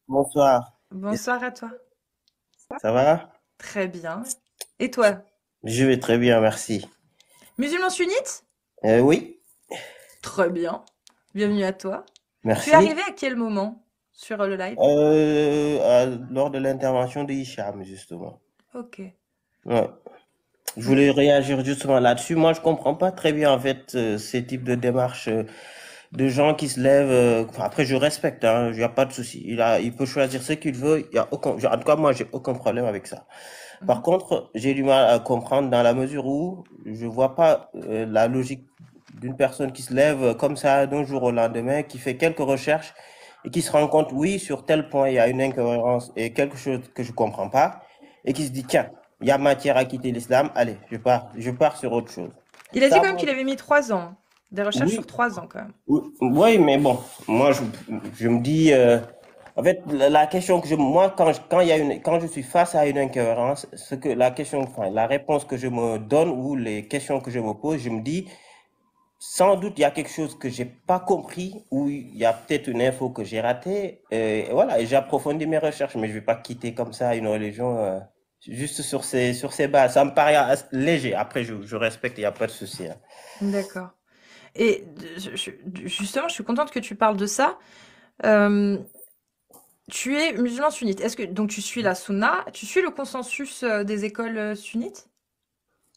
Bonsoir. Bonsoir à toi. Ça va? Très bien. Et toi? Je vais très bien, merci. Musulman sunnite? Oui, Très bien. Bienvenue à toi. Tu es merci. arrivé à quel moment sur le live? Lors de l'intervention de Hicham, justement. Ok. Ouais. Je Ok. voulais réagir justement là-dessus. Moi, je comprends pas très bien, en fait, ces types de démarches de gens qui se lèvent. Enfin, après, je respecte, hein, il n'y a pas de souci. Il peut choisir ce qu'il veut. Il y a aucun, en tout cas, moi, j'ai aucun problème avec ça. Par Mhm. contre, j'ai du mal à comprendre dans la mesure où je vois pas la logique d'une personne qui se lève comme ça d'un jour au lendemain, qui fait quelques recherches et qui se rend compte, oui, sur tel point, il y a une incohérence et quelque chose que je comprends pas, et qui se dit, tiens, il y a matière à quitter l'islam, allez, je pars sur autre chose. Il a dit Ça, quand même moi, qu'il avait mis 3 ans. Des recherches sur oui, 3 ans quand même. oui, oui, mais bon, moi, je me dis, en fait, la question que moi, quand il y a quand je suis face à une incohérence, enfin, la réponse que je me donne ou les questions que je me pose, je me dis, sans doute, il y a quelque chose que j'ai pas compris ou il y a peut-être une info que j'ai ratée, et voilà, et j'approfondis mes recherches, mais je vais pas quitter comme ça une religion, juste sur ces bases. Ça me paraît léger. Après, je respecte, il n'y a pas de souci, hein. D'accord. Et justement, je suis contente que tu parles de ça. Euh, Tu es musulman sunnite. Est-ce que donc tu suis la sunna, tu suis le consensus des écoles sunnites?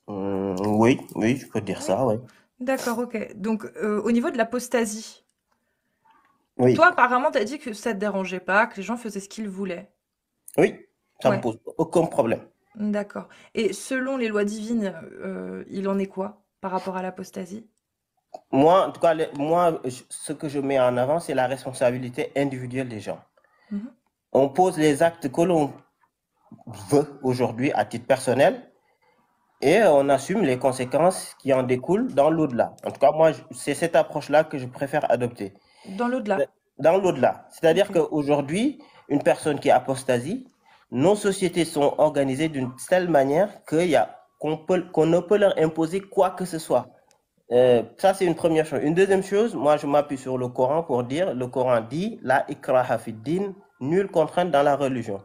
Oui, oui, je peux dire Oui. ça, oui. D'accord, ok. Donc au niveau de l'apostasie. Oui. Toi, apparemment, t'as dit que ça te dérangeait pas, que les gens faisaient ce qu'ils voulaient. Oui, ça me Ouais, pose aucun problème. d'accord. Et selon les lois divines, il en est quoi par rapport à l'apostasie? Moi, en tout cas, ce que je mets en avant, c'est la responsabilité individuelle des gens. Mhm, On pose les actes que l'on veut aujourd'hui à titre personnel et on assume les conséquences qui en découlent dans l'au-delà. En tout cas, moi, c'est cette approche-là que je préfère adopter. dans l'au-delà. Dans l'au-delà. C'est-à-dire Ok. qu'aujourd'hui, une personne qui apostasie, nos sociétés sont organisées d'une telle manière qu'on ne peut leur imposer quoi que ce soit. Ça, c'est une première chose. Une deuxième chose, moi, je m'appuie sur le Coran pour dire, le Coran dit, la ikraha fid din, nulle contrainte dans la religion.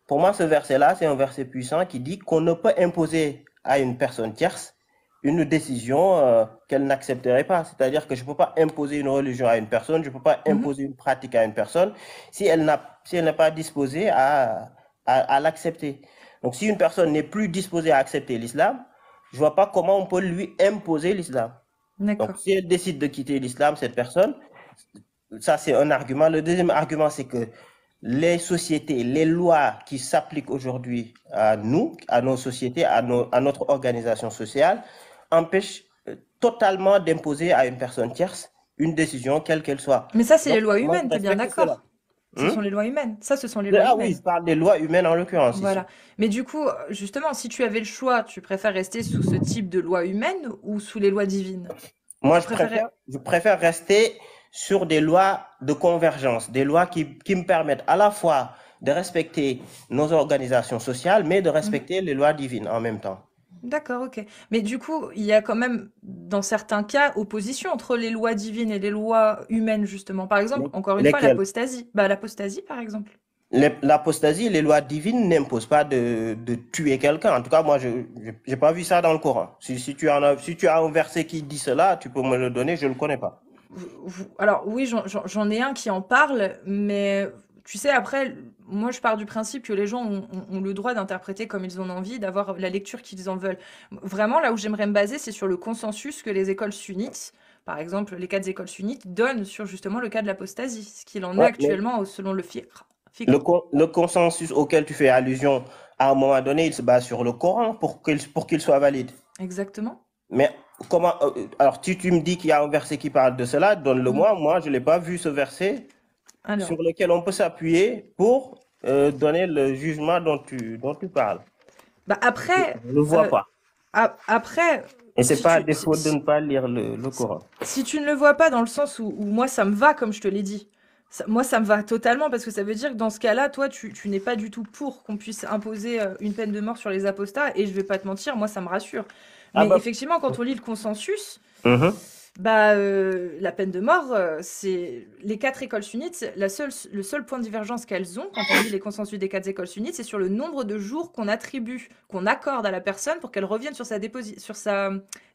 Pour moi, ce verset-là, c'est un verset puissant qui dit qu'on ne peut imposer à une personne tierce une décision qu'elle n'accepterait pas. C'est-à-dire que je ne peux pas imposer une religion à une personne, je ne peux pas Mhm. imposer une pratique à une personne si elle n'est pas disposée à l'accepter. Donc, si une personne n'est plus disposée à accepter l'islam, je ne vois pas comment on peut lui imposer l'islam. Donc, D'accord. si elle décide de quitter l'islam, cette personne, ça c'est un argument. Le deuxième argument, c'est que les sociétés, les lois qui s'appliquent aujourd'hui à nous, à nos sociétés, à notre organisation sociale, empêchent totalement d'imposer à une personne tierce une décision, quelle qu'elle soit. Mais ça, c'est les Donc, lois moi, humaines, je t'es bien respecte cela. d'accord? Ce Hmm. sont les lois humaines. Ça, ce sont les lois Ah oui, humaines. je parle des lois humaines en l'occurrence ici. Voilà. Mais du coup, justement, si tu avais le choix, tu préfères rester sous ce type de loi humaine ou sous les lois divines? Moi, Tu préférais... je préfère rester sur des lois de convergence, des lois qui me permettent à la fois de respecter nos organisations sociales, mais de Mhm. respecter les lois divines en même temps. D'accord, OK. Mais du coup, il y a quand même, dans certains cas, opposition entre les lois divines et les lois humaines, justement. Par exemple, encore une fois, Lesquelles? l'apostasie. Bah, l'apostasie, par exemple. L'apostasie, les lois divines n'imposent pas de tuer quelqu'un. En tout cas, moi, je n'ai pas vu ça dans le Coran. Si tu as un verset qui dit cela, tu peux me le donner, je ne le connais pas. Alors, oui, j'en ai un qui en parle, mais tu sais, après, moi, je pars du principe que les gens ont le droit d'interpréter comme ils en ont envie, d'avoir la lecture qu'ils en veulent. Vraiment, là où j'aimerais me baser, c'est sur le consensus que les écoles sunnites, par exemple, les 4 écoles sunnites, donnent sur justement le cas de l'apostasie, ce qu'il en est Ouais, mais actuellement selon le fiqh. Fiqh. le consensus auquel tu fais allusion, à un moment donné, il se base sur le Coran pour qu'il soit valide. Exactement. Mais alors, si tu me dis qu'il y a un verset qui parle de cela, Mm. donne-le-moi. Moi, je n'ai pas vu ce verset sur Alors, lequel on peut s'appuyer pour donner le jugement dont tu parles. bah Je après, ne le vois euh, pas. après, Et c'est si pas à tu, défaut de ne pas lire le si, Coran. si tu ne le vois pas dans le sens où moi ça me va, comme je te l'ai dit, moi ça me va totalement parce que ça veut dire que dans ce cas-là, toi tu n'es pas du tout pour qu'on puisse imposer une peine de mort sur les apostats et je vais pas te mentir, moi ça me rassure. Ah Mais bah, effectivement, quand on lit le consensus, mhm. Bah, la peine de mort, c'est les 4 écoles sunnites, le seul point de divergence qu'elles ont quand on lit les consensus des 4 écoles sunnites, c'est sur le nombre de jours qu'on attribue, qu'on accorde à la personne pour qu'elle revienne sur sa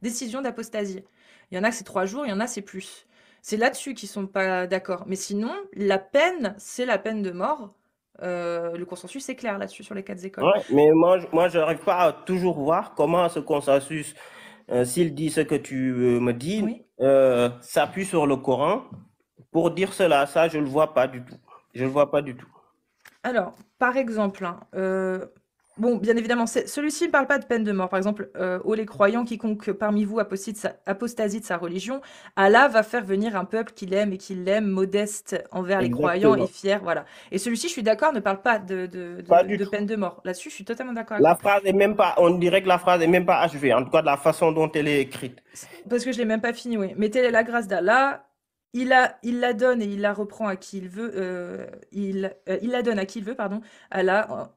décision d'apostasie. Il y en a que c'est 3 jours, il y en a c'est plus. C'est là-dessus qu'ils sont pas d'accord. Mais sinon, la peine, c'est la peine de mort. Le consensus est clair là-dessus sur les 4 écoles. Ouais, mais moi, je n'arrive pas à toujours voir comment ce consensus, s'il dit ce que tu me dis, Oui. s'appuie sur le Coran pour dire cela. Ça, je le vois pas du tout. Je le vois pas du tout. Alors, par exemple, hein, bon, bien évidemment, celui-ci ne parle pas de peine de mort. Par exemple, ô les croyants, quiconque parmi vous apostasie de sa religion, Allah va faire venir un peuple qu'il aime et qu'il l'aime, modeste envers les croyants et Exactement. fier, voilà. Et celui-ci, je suis d'accord, ne parle pas Pas du de tout. peine de mort. Là-dessus, je suis totalement d'accord avec La toi. phrase est même pas, on dirait que la phrase est même pas achevée, en tout cas de la façon dont elle est écrite. Parce que je l'ai même pas fini, oui. Mais telle est la grâce d'Allah. Il la donne et il la reprend à qui il veut. Il la donne à qui il veut, pardon. Allah,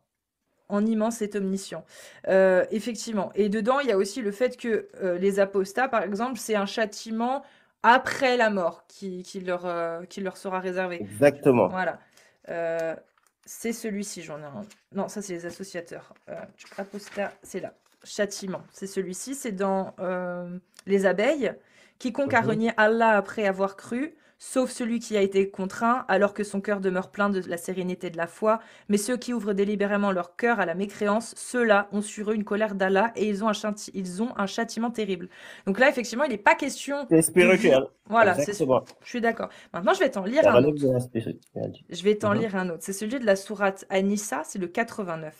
en immense et omniscient. Effectivement. Et dedans, il y a aussi le fait que les apostats, par exemple, c'est un châtiment après la mort qui leur sera réservé. Exactement. Voilà. Euh, c'est celui-ci, j'en ai un. Non, ça, c'est les associateurs. Apostat, c'est là. Châtiment. C'est celui-ci, c'est dans les abeilles. Quiconque a Mhm. renié Allah après avoir cru, sauf celui qui a été contraint, alors que son cœur demeure plein de la sérénité de la foi, mais ceux qui ouvrent délibérément leur cœur à la mécréance, ceux-là ont sur eux une colère d'Allah et ils ont un châtiment terrible. Donc là, effectivement, il n'est pas question C'est de vie. spirituel. Voilà, Exactement. je suis d'accord. Maintenant, je vais t'en lire Ça un relève de autre. la spiritualité. Je vais t'en Mhm. lire un autre. C'est celui de la sourate An-Nisa, c'est le 89.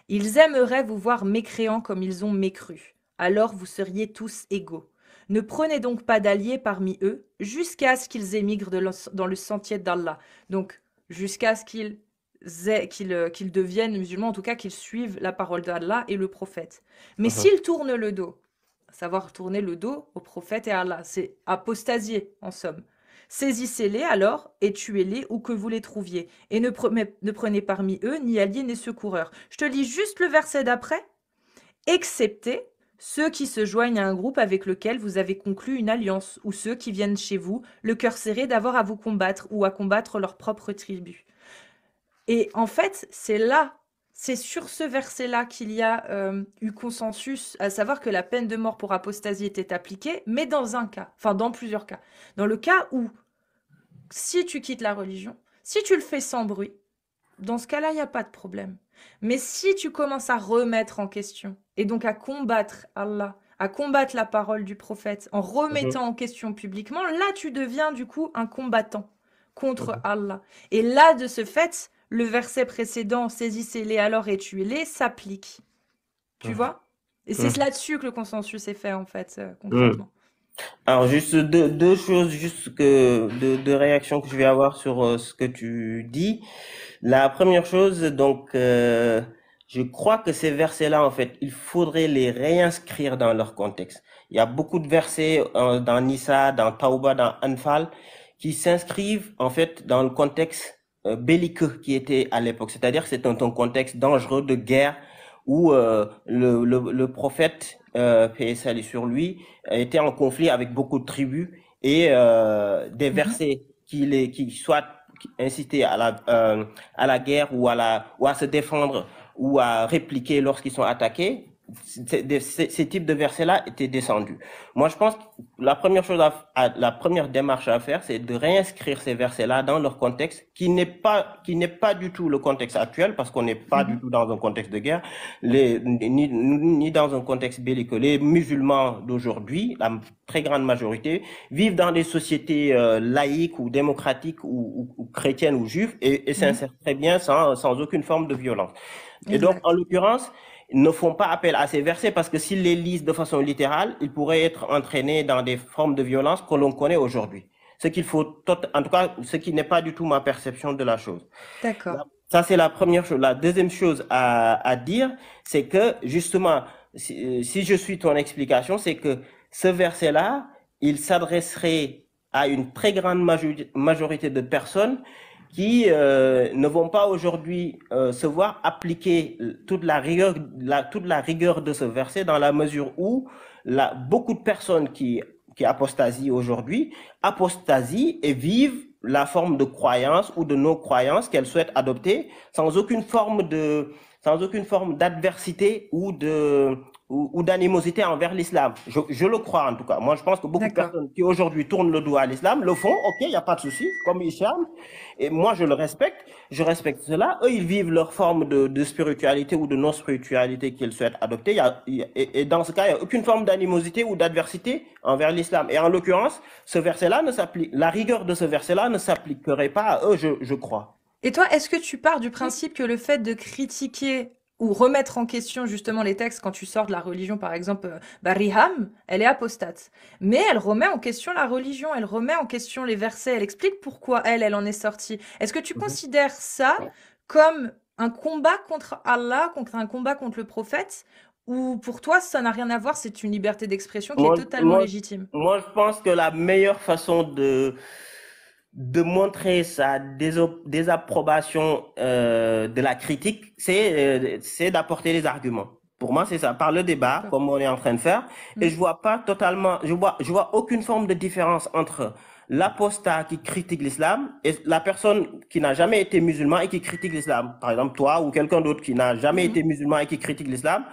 Ils aimeraient vous voir mécréants comme ils ont mécru. Alors vous seriez tous égaux. Ne prenez donc pas d'alliés parmi eux jusqu'à ce qu'ils émigrent dans le sentier d'Allah. Donc, jusqu'à ce qu'ils deviennent musulmans, en tout cas qu'ils suivent la parole d'Allah et le prophète. Mais Mhm. s'ils tournent le dos, à savoir tourner le dos au prophète et à Allah, c'est apostasier en somme. Saisissez-les alors et tuez-les où que vous les trouviez, et ne prenez parmi eux ni alliés ni secoureurs. Je te lis juste le verset d'après. Excepté ceux qui se joignent à un groupe avec lequel vous avez conclu une alliance, ou ceux qui viennent chez vous, le cœur serré d'avoir à vous combattre ou à combattre leur propre tribu. Et en fait, c'est sur ce verset-là qu'il y a eu consensus, à savoir que la peine de mort pour apostasie était appliquée, mais dans un cas, enfin dans plusieurs cas. Dans le cas où, si tu quittes la religion, si tu le fais sans bruit, dans ce cas-là, il n'y a pas de problème. Mais si tu commences à remettre en question, et donc à combattre Allah, à combattre la parole du prophète, en Mhm. remettant en question publiquement, là tu deviens du coup un combattant contre Mhm. Allah. Et là, de ce fait, le verset précédent, saisissez-les alors et tuez-les, s'applique. Tu Mhm. vois? Et c'est Mhm. là-dessus que le consensus est fait, en fait, Mhm. concrètement. Alors, juste deux choses, deux réactions que je vais avoir sur ce que tu dis. La première chose, donc, je crois que ces versets-là, en fait, il faudrait les réinscrire dans leur contexte. Il y a beaucoup de versets dans Nisa, dans Tauba, dans Anfal, qui s'inscrivent, en fait, dans le contexte belliqueux qui était à l'époque. C'est-à-dire que c'est un contexte dangereux de guerre où le prophète, paix et salut sur lui, était en conflit avec beaucoup de tribus et des Mhm. versets qui soit inciter à la guerre ou à se défendre ou à répliquer lorsqu'ils sont attaqués, ces types de versets-là étaient descendus. Moi, je pense que la première démarche à faire, c'est de réinscrire ces versets-là dans leur contexte, qui n'est pas du tout le contexte actuel, parce qu'on n'est pas du Mhm. tout dans un contexte de guerre, ni dans un contexte belliqueux. Les musulmans d'aujourd'hui, la très grande majorité, vivent dans des sociétés laïques ou démocratiques ou chrétiennes ou juives et Mhm. s'insèrent très bien sans aucune forme de violence. Et donc, en Exact. l'occurrence, ils ne font pas appel à ces versets parce que s'ils les lisent de façon littérale, ils pourraient être entraînés dans des formes de violence que l'on connaît aujourd'hui. Ce qu'il faut, en tout cas, ce qui n'est pas du tout ma perception de la chose. D'accord. Ça, c'est la première chose. La deuxième chose à dire, c'est que justement, si je suis ton explication, c'est que ce verset-là, il s'adresserait à une très grande majorité de personnes qui ne vont pas aujourd'hui se voir appliquer toute la rigueur de ce verset dans la mesure où beaucoup de personnes qui apostasient aujourd'hui, apostasient et vivent la forme de croyance ou de non-croyance qu'elles souhaitent adopter sans aucune forme d'adversité ou d'animosité envers l'islam. Je le crois en tout cas. Moi, je pense que beaucoup de D'accord. personnes qui aujourd'hui tournent le dos à l'islam le font, ok, il n'y a pas de souci, comme Hicham, et moi je le respecte, je respecte cela. Eux, ils vivent leur forme de spiritualité ou de non-spiritualité qu'ils souhaitent adopter. Et dans ce cas, il n'y a aucune forme d'animosité ou d'adversité envers l'islam. Et en l'occurrence, ce verset-là ne s'applique, la rigueur de ce verset-là ne s'appliquerait pas à eux, je crois. Et toi, est-ce que tu pars du principe que le fait de critiquer ou remettre en question justement les textes quand tu sors de la religion, par exemple, bah, Riham, elle est apostate, mais elle remet en question la religion, elle remet en question les versets, elle explique pourquoi elle en est sortie. Est-ce que tu Mhm. considères ça comme un combat contre Allah, contre un combat contre le prophète, ou pour toi, ça n'a rien à voir, c'est une liberté d'expression qui est Moi, totalement moi, légitime? moi, je pense que la meilleure façon de montrer sa désapprobation de la critique, c'est d'apporter des arguments. Pour moi, c'est ça, par le débat, D'accord. comme on est en train de faire. Et Mm. je vois pas totalement, je vois aucune forme de différence entre l'apostat qui critique l'islam et la personne qui n'a jamais été musulman et qui critique l'islam. Par exemple, toi ou quelqu'un d'autre qui n'a jamais Mhm. été musulman et qui critique l'islam.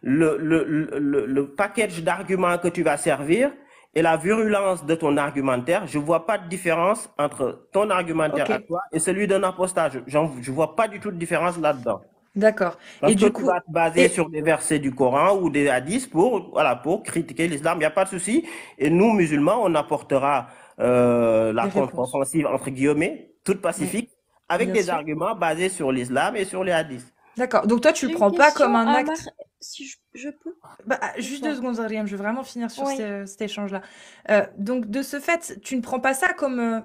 Le package d'arguments que tu vas servir et la virulence de ton argumentaire, je vois pas de différence entre ton argumentaire Ok, à toi et celui d'un apostat. Je vois pas du tout de différence là-dedans. d'accord. Et Parce que du tu coup, vas te baser et sur des versets du Coran ou des hadiths voilà, pour critiquer l'islam, il n'y a pas de souci. Et nous, musulmans, on apportera la les réponses. contre-offensive, entre guillemets, toute Oui, pacifique, avec bien des sûr. arguments basés sur l'islam et sur les hadiths. D'accord. Donc toi, tu le J'ai une prends pas comme question, un Amar, acte. si je peux. Bah, juste deux Bonsoir. secondes, Ariam, je vais vraiment finir sur Oui. cet échange-là. Donc de ce fait, tu ne prends pas ça comme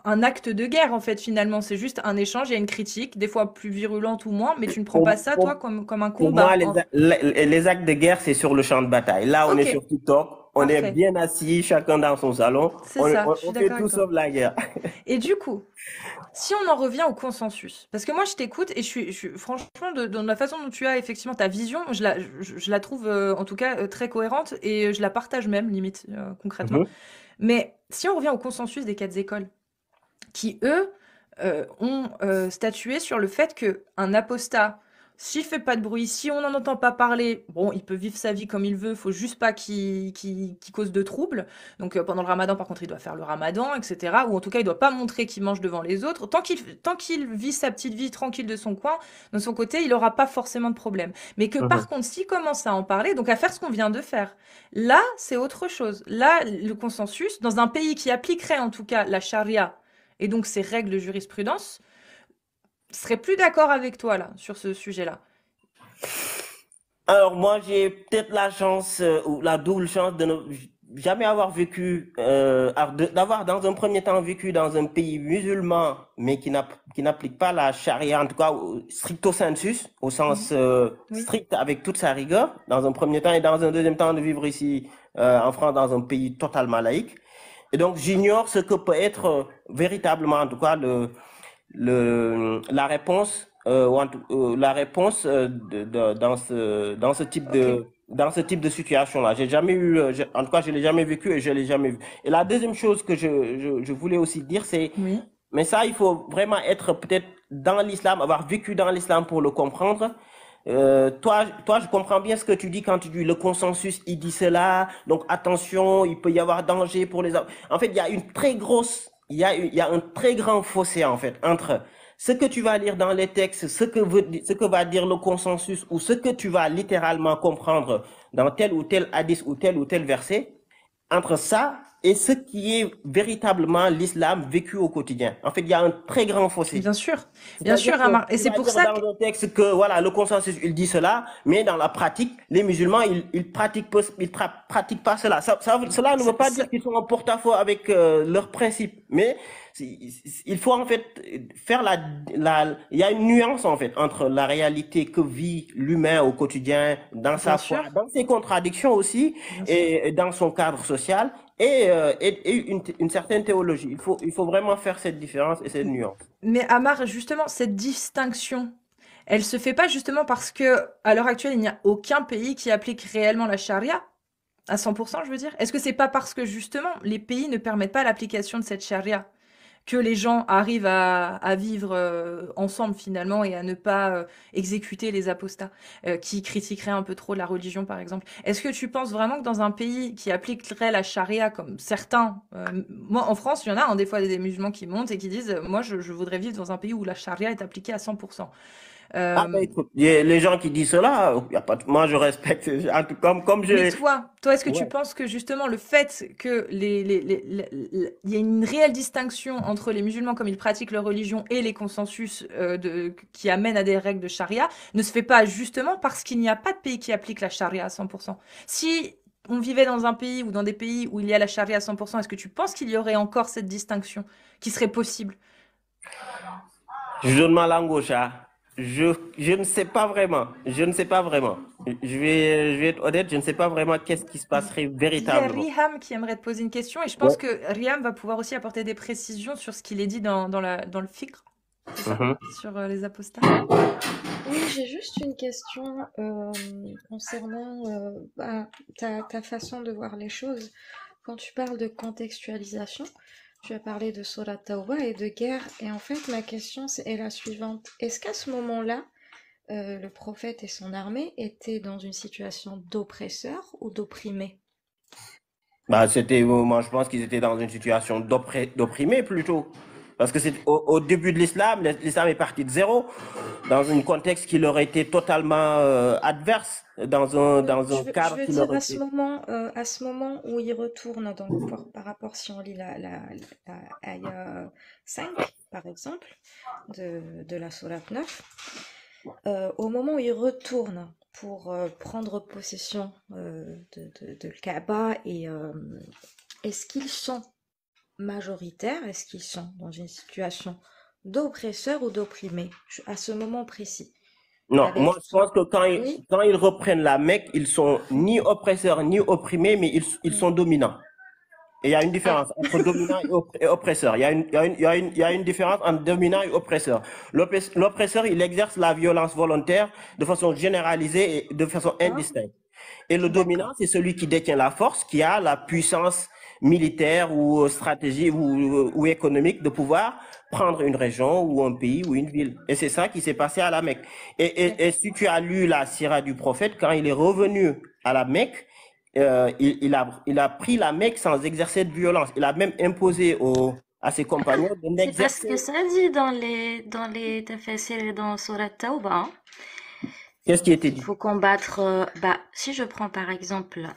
un acte de guerre, en fait, finalement. C'est juste un échange, il y a une critique, des fois plus virulente ou moins, mais tu ne prends pas Pour, ça, toi, pour, comme un pour moi, combat. les actes de guerre, c'est sur le champ de bataille. Là, on est Ok, sur TikTok, on est parfait. bien assis, chacun dans son salon, C'est ça, je suis on fait d'accord avec tout toi. sauf la guerre. Et du coup, si on en revient au consensus, parce que moi je t'écoute et franchement de la façon dont tu as effectivement ta vision, je la trouve en tout cas très cohérente et je la partage même limite concrètement. Mhm. Mais si on revient au consensus des quatre écoles, qui eux ont statué sur le fait que un apostat, s'il fait pas de bruit, si on n'en entend pas parler, bon, il peut vivre sa vie comme il veut, faut juste pas qu'il cause de troubles. Donc pendant le ramadan, par contre, il doit faire le ramadan, etc. Ou en tout cas, il doit pas montrer qu'il mange devant les autres. Tant qu'il vit sa petite vie tranquille de son coin, de son côté, il aura pas forcément de problème. Mais que par Mhm. contre, s'il commence à en parler, donc à faire ce qu'on vient de faire, là, c'est autre chose. Là, le consensus, dans un pays qui appliquerait en tout cas la charia, et donc ces règles de jurisprudence, serait plus d'accord avec toi là sur ce sujet-là. Alors moi, j'ai peut-être la chance ou la double chance de ne jamais avoir vécu, d'avoir dans un premier temps vécu dans un pays musulman, mais qui n'applique pas la charia, en tout cas stricto sensus, au Mhm. sens Oui, strict avec toute sa rigueur, dans un premier temps, et dans un deuxième temps de vivre ici en France, dans un pays totalement laïque. Et donc j'ignore ce que peut être véritablement, en tout cas, la réponse la réponse ok. dans ce type de situation-là. J'ai jamais eu en tout cas je l'ai jamais vécu et je l'ai jamais vu. Et la deuxième chose que je voulais aussi dire c'est Oui, mais ça il faut vraiment être peut-être dans l'islam, avoir vécu dans l'islam pour le comprendre. Toi, je comprends bien ce que tu dis quand tu dis le consensus, il dit cela, donc attention, il peut y avoir danger pour les hommes. En fait, il y a une très grosse, il y a un très grand fossé en fait entre ce que tu vas lire dans les textes, ce que va dire le consensus ou ce que tu vas littéralement comprendre dans tel ou tel hadith ou tel verset entre ça et ce qui est véritablement l'islam vécu au quotidien. En fait, il y a un très grand fossé. bien sûr, bien C'est-à-dire sûr, que Amar. Et tu c'est vas pour lire ça que dans un texte que voilà, le consensus, il dit cela, mais dans la pratique, les musulmans, pratiquent pas cela. Cela ne veut pas dire qu'ils sont en porte-à-faux avec leurs principes, mais il faut en fait faire il y a une nuance en fait entre la réalité que vit l'humain au quotidien, dans bien sa foi, sûr, dans ses contradictions aussi, bien sûr. et dans son cadre social, et une certaine théologie. Il faut vraiment faire cette différence et cette nuance. Mais Amar, justement, cette distinction, elle se fait pas justement parce que à l'heure actuelle, il n'y a aucun pays qui applique réellement la charia. À 100%, je veux dire? Est-ce que c'est pas parce que justement les pays ne permettent pas l'application de cette charia que les gens arrivent à vivre ensemble finalement et à ne pas exécuter les apostats qui critiqueraient un peu trop la religion par exemple. Est-ce que tu penses vraiment que dans un pays qui appliquerait la charia comme certains, moi en France il y en a des fois des musulmans qui montent et qui disent moi je voudrais vivre dans un pays où la charia est appliquée à 100%. Ah ben Euh, écoute, les gens qui disent cela, y a pas moi je respecte, en tout, comme Mais je... toi, est-ce que tu Ouais. penses que justement le fait que il y a une réelle distinction entre les musulmans comme ils pratiquent leur religion et les consensus qui amènent à des règles de charia ne se fait pas justement parce qu'il n'y a pas de pays qui applique la charia à 100%? Si on vivait dans un pays ou dans des pays où il y a la charia à 100%, est-ce que tu penses qu'il y aurait encore cette distinction qui serait possible? Je donne ma langue au chat. Je ne sais pas vraiment. Je ne sais pas vraiment. Je vais être honnête, je ne sais pas vraiment qu'est-ce qui se passerait Il y a véritablement. Riham qui aimerait te poser une question et je pense Ouais. que Riham va pouvoir aussi apporter des précisions sur ce qu'il est dit dans le fiqh, c'est ça? Mhm. Sur les apostats. Oui, j'ai juste une question concernant ta façon de voir les choses. Quand tu parles de contextualisation, tu as parlé de Surat Tawbah et de guerre. Et en fait, ma question est la suivante. Est-ce qu'à ce moment-là, le prophète et son armée étaient dans une situation d'oppresseur ou d'opprimé? Bah, moi, je pense qu'ils étaient dans une situation d'opprimé plutôt. Parce que c'est au début de l'islam, l'islam est parti de zéro, dans un contexte qui leur était totalement adverse, dans un Je cadre veux qui dire leur était... à ce moment où il retourne, donc par rapport si on lit la ayah 5, par exemple, de la sourate 9, au moment où il retourne pour prendre possession de le Kaaba, et est-ce qu'ils sont majoritaires, est-ce qu'ils sont dans une situation d'oppresseur ou d'opprimé à ce moment précis, Non, avec moi je pense que oui, quand ils reprennent la Mecque, ils sont ni oppresseurs ni opprimés, mais ils mm. sont dominants. Et il y a une Ah, différence entre dominant et oppresseur. Il y a une différence entre dominant et oppresseur. L'oppresseur, il exerce la violence volontaire de façon généralisée et de façon d'accord, indistincte. Et le d'accord. dominant, c'est celui qui détient la force, qui a la puissance militaire ou stratégique ou économique de pouvoir prendre une région ou un pays ou une ville. Et c'est ça qui s'est passé à la Mecque. Et D'accord. si tu as lu la sira du prophète, quand il est revenu à la Mecque, il a pris la Mecque sans exercer de violence. Il a même imposé à ses compagnons de C'est parce que n'exercer. ça dit dans les tafsirs et dans Surat Tawbah, hein, Qu'est-ce qui était qu'il dit? faut combattre. Si je prends par exemple,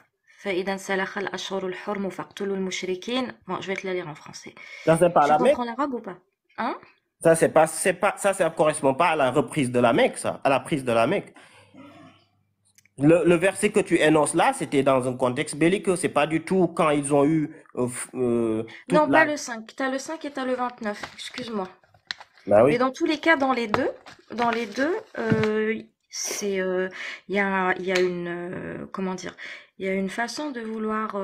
فإذا انسلخ الأشهر الحرم فاقتلوا المشركين. Bon, je vais te la lire en français. Ça, c'est pas Tu la Mecque. comprends l'arabe ou pas? Hein? Ça correspond pas à la reprise de la Mecque, ça, à la prise de la Mecque. Le verset que tu énonces là, c'était dans un contexte belliqueux. C'est pas du tout quand ils ont eu toute Non, pas la. le 5. T'as le 5 et t'as le 29. Excuse-moi. Bah Mais oui. dans tous les cas, dans les deux, il y a une, comment dire, il y a une façon de vouloir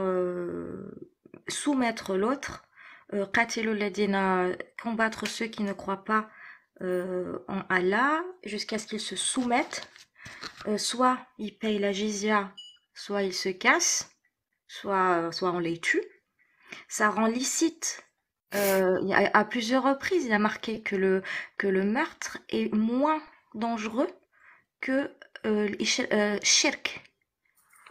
soumettre l'autre. Qatilul ladina, combattre ceux qui ne croient pas en Allah jusqu'à ce qu'ils se soumettent. Soit ils payent la jizya, soit ils se cassent, soit on les tue. Ça rend licite. À plusieurs reprises, il a marqué que le meurtre est moins dangereux que shirk.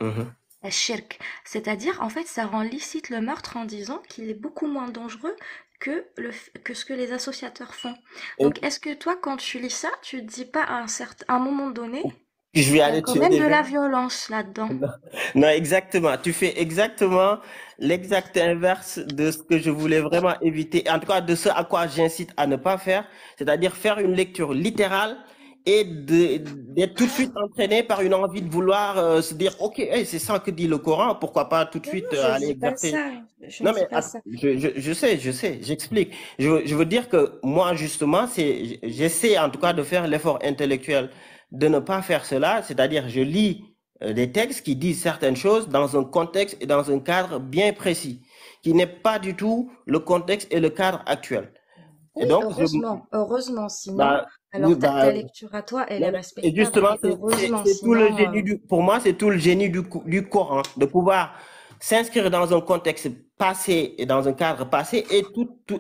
Mhm. La shirk. C'est-à-dire, en fait, ça rend licite le meurtre en disant qu'il est beaucoup moins dangereux que ce que les associateurs font. Et Donc, est-ce que toi, quand tu lis ça, tu te dis pas à un moment donné, je vais il y a aller quand tirer même des de la verres. violence là-dedans? Non, non, exactement. Tu fais exactement l'exact inverse de ce que je voulais vraiment éviter. En tout cas, de ce à quoi j'incite à ne pas faire, c'est-à-dire faire une lecture littérale et d'être tout de suite entraîné par une envie de vouloir se dire, OK, hey, c'est ça que dit le Coran, pourquoi pas tout de Non, suite non, je aller dis pas exercer. ça. Je Non, dis mais pas ça. je sais, j'explique. Je veux dire que moi, justement, j'essaie en tout cas de faire l'effort intellectuel de ne pas faire cela, c'est-à-dire je lis des textes qui disent certaines choses dans un contexte et dans un cadre bien précis, qui n'est pas du tout le contexte et le cadre actuel. Et Oui, donc, heureusement, sinon, bah, oui, alors ta bah, lecture à toi, elle est non, mais- et respectable, justement, mais heureusement, c'est tout le sinon, génie pour moi, c'est tout le génie du Coran, de pouvoir s'inscrire dans un contexte passé et dans un cadre passé et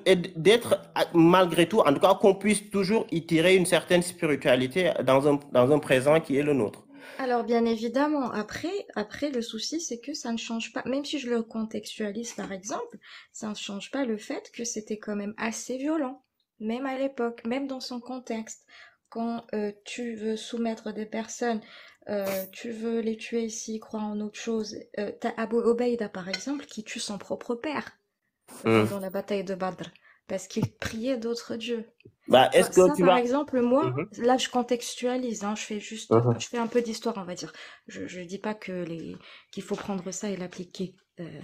et d'être, malgré tout, en tout cas, qu'on puisse toujours y tirer une certaine spiritualité dans un présent qui est le nôtre. alors bien évidemment, après le souci, c'est que ça ne change pas, même si je le contextualise par exemple, ça ne change pas le fait que c'était quand même assez violent, même à l'époque, même dans son contexte. Quand tu veux soumettre des personnes, tu veux les tuer s'ils croient en autre chose. T'as Abu Obeida par exemple qui tue son propre père Hmm. pendant la bataille de Badr parce qu'il priait d'autres dieux. Bah, Tu est-ce vois, que ça tu par vas... exemple, moi, Mhm, là je contextualise, hein, mhm. je fais un peu d'histoire, on va dire. Je dis pas qu'il faut prendre ça et l'appliquer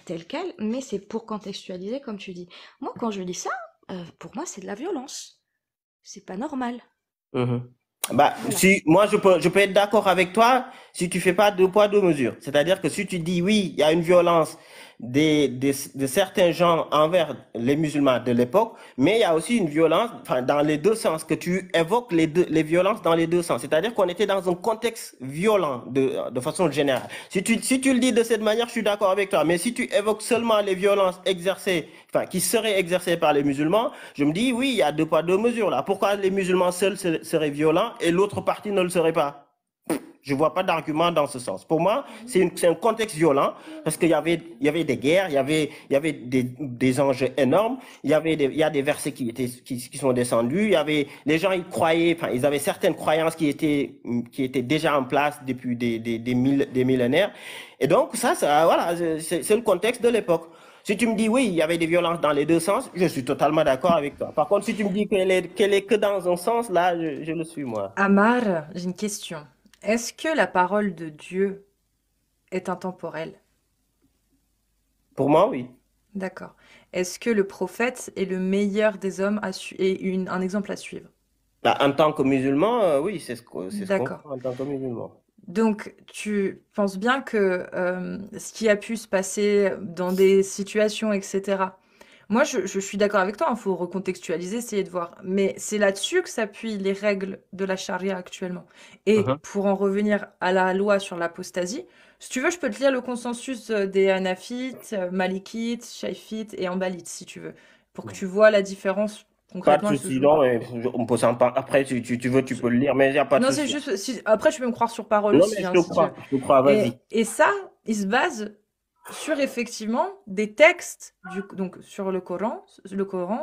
tel quel, mais c'est pour contextualiser, comme tu dis. Moi, quand je dis ça, pour moi, c'est de la violence. C'est pas normal. Mhm. Bah, Voilà. si, moi, je peux être d'accord avec toi si tu fais pas deux poids, deux mesures. C'est-à-dire que si tu dis oui, il y a une violence de certains gens envers les musulmans de l'époque, mais il y a aussi une violence, enfin, dans les deux sens, que tu évoques les violences dans les deux sens. C'est-à-dire qu'on était dans un contexte violent de façon générale. Si tu le dis de cette manière, je suis d'accord avec toi. Mais si tu évoques seulement les violences exercées, enfin, qui seraient exercées par les musulmans, je me dis, oui, il y a deux poids, deux mesures là. Pourquoi les musulmans seuls seraient violents et l'autre partie ne le serait pas? Je ne vois pas d'argument dans ce sens. Pour moi, c'est un contexte violent parce il y avait des guerres, il y avait des enjeux énormes, il y a des versets qui sont descendus, il y avait, les gens, ils croyaient, enfin, ils avaient certaines croyances qui étaient déjà en place depuis des millénaires. Et donc, voilà, c'est le contexte de l'époque. Si tu me dis oui, il y avait des violences dans les deux sens, je suis totalement d'accord avec toi. Par contre, si tu me dis qu'elle est que dans un sens, là, je le suis, moi. Amar, j'ai une question. Est-ce que la parole de Dieu est intemporelle? Pour moi, oui. D'accord. Est-ce que le prophète est le meilleur des hommes et un exemple à suivre? Bah, en tant que musulman, oui, c'est ce qu'on D'accord. fait en tant que musulman. Donc, tu penses bien que ce qui a pu se passer dans des situations, etc. Moi, je suis d'accord avec toi, il faut recontextualiser, essayer de voir. Mais c'est là-dessus que s'appuient les règles de la charia actuellement. Et Mhm. pour en revenir à la loi sur l'apostasie, si tu veux, je peux te lire le consensus des Hanafites, Malikites, Shafi'ites et Hanbalites, si tu veux, pour que tu vois la différence Pas de concrètement. souci, non, on peut après, si tu veux, tu peux le lire, mais il n'y a pas de Non, c'est souci. juste. Après, tu peux me croire sur parole Non, mais aussi, hein, si tu veux. je te crois, vas-y. Et ça, il se base sur effectivement des textes donc sur le Coran,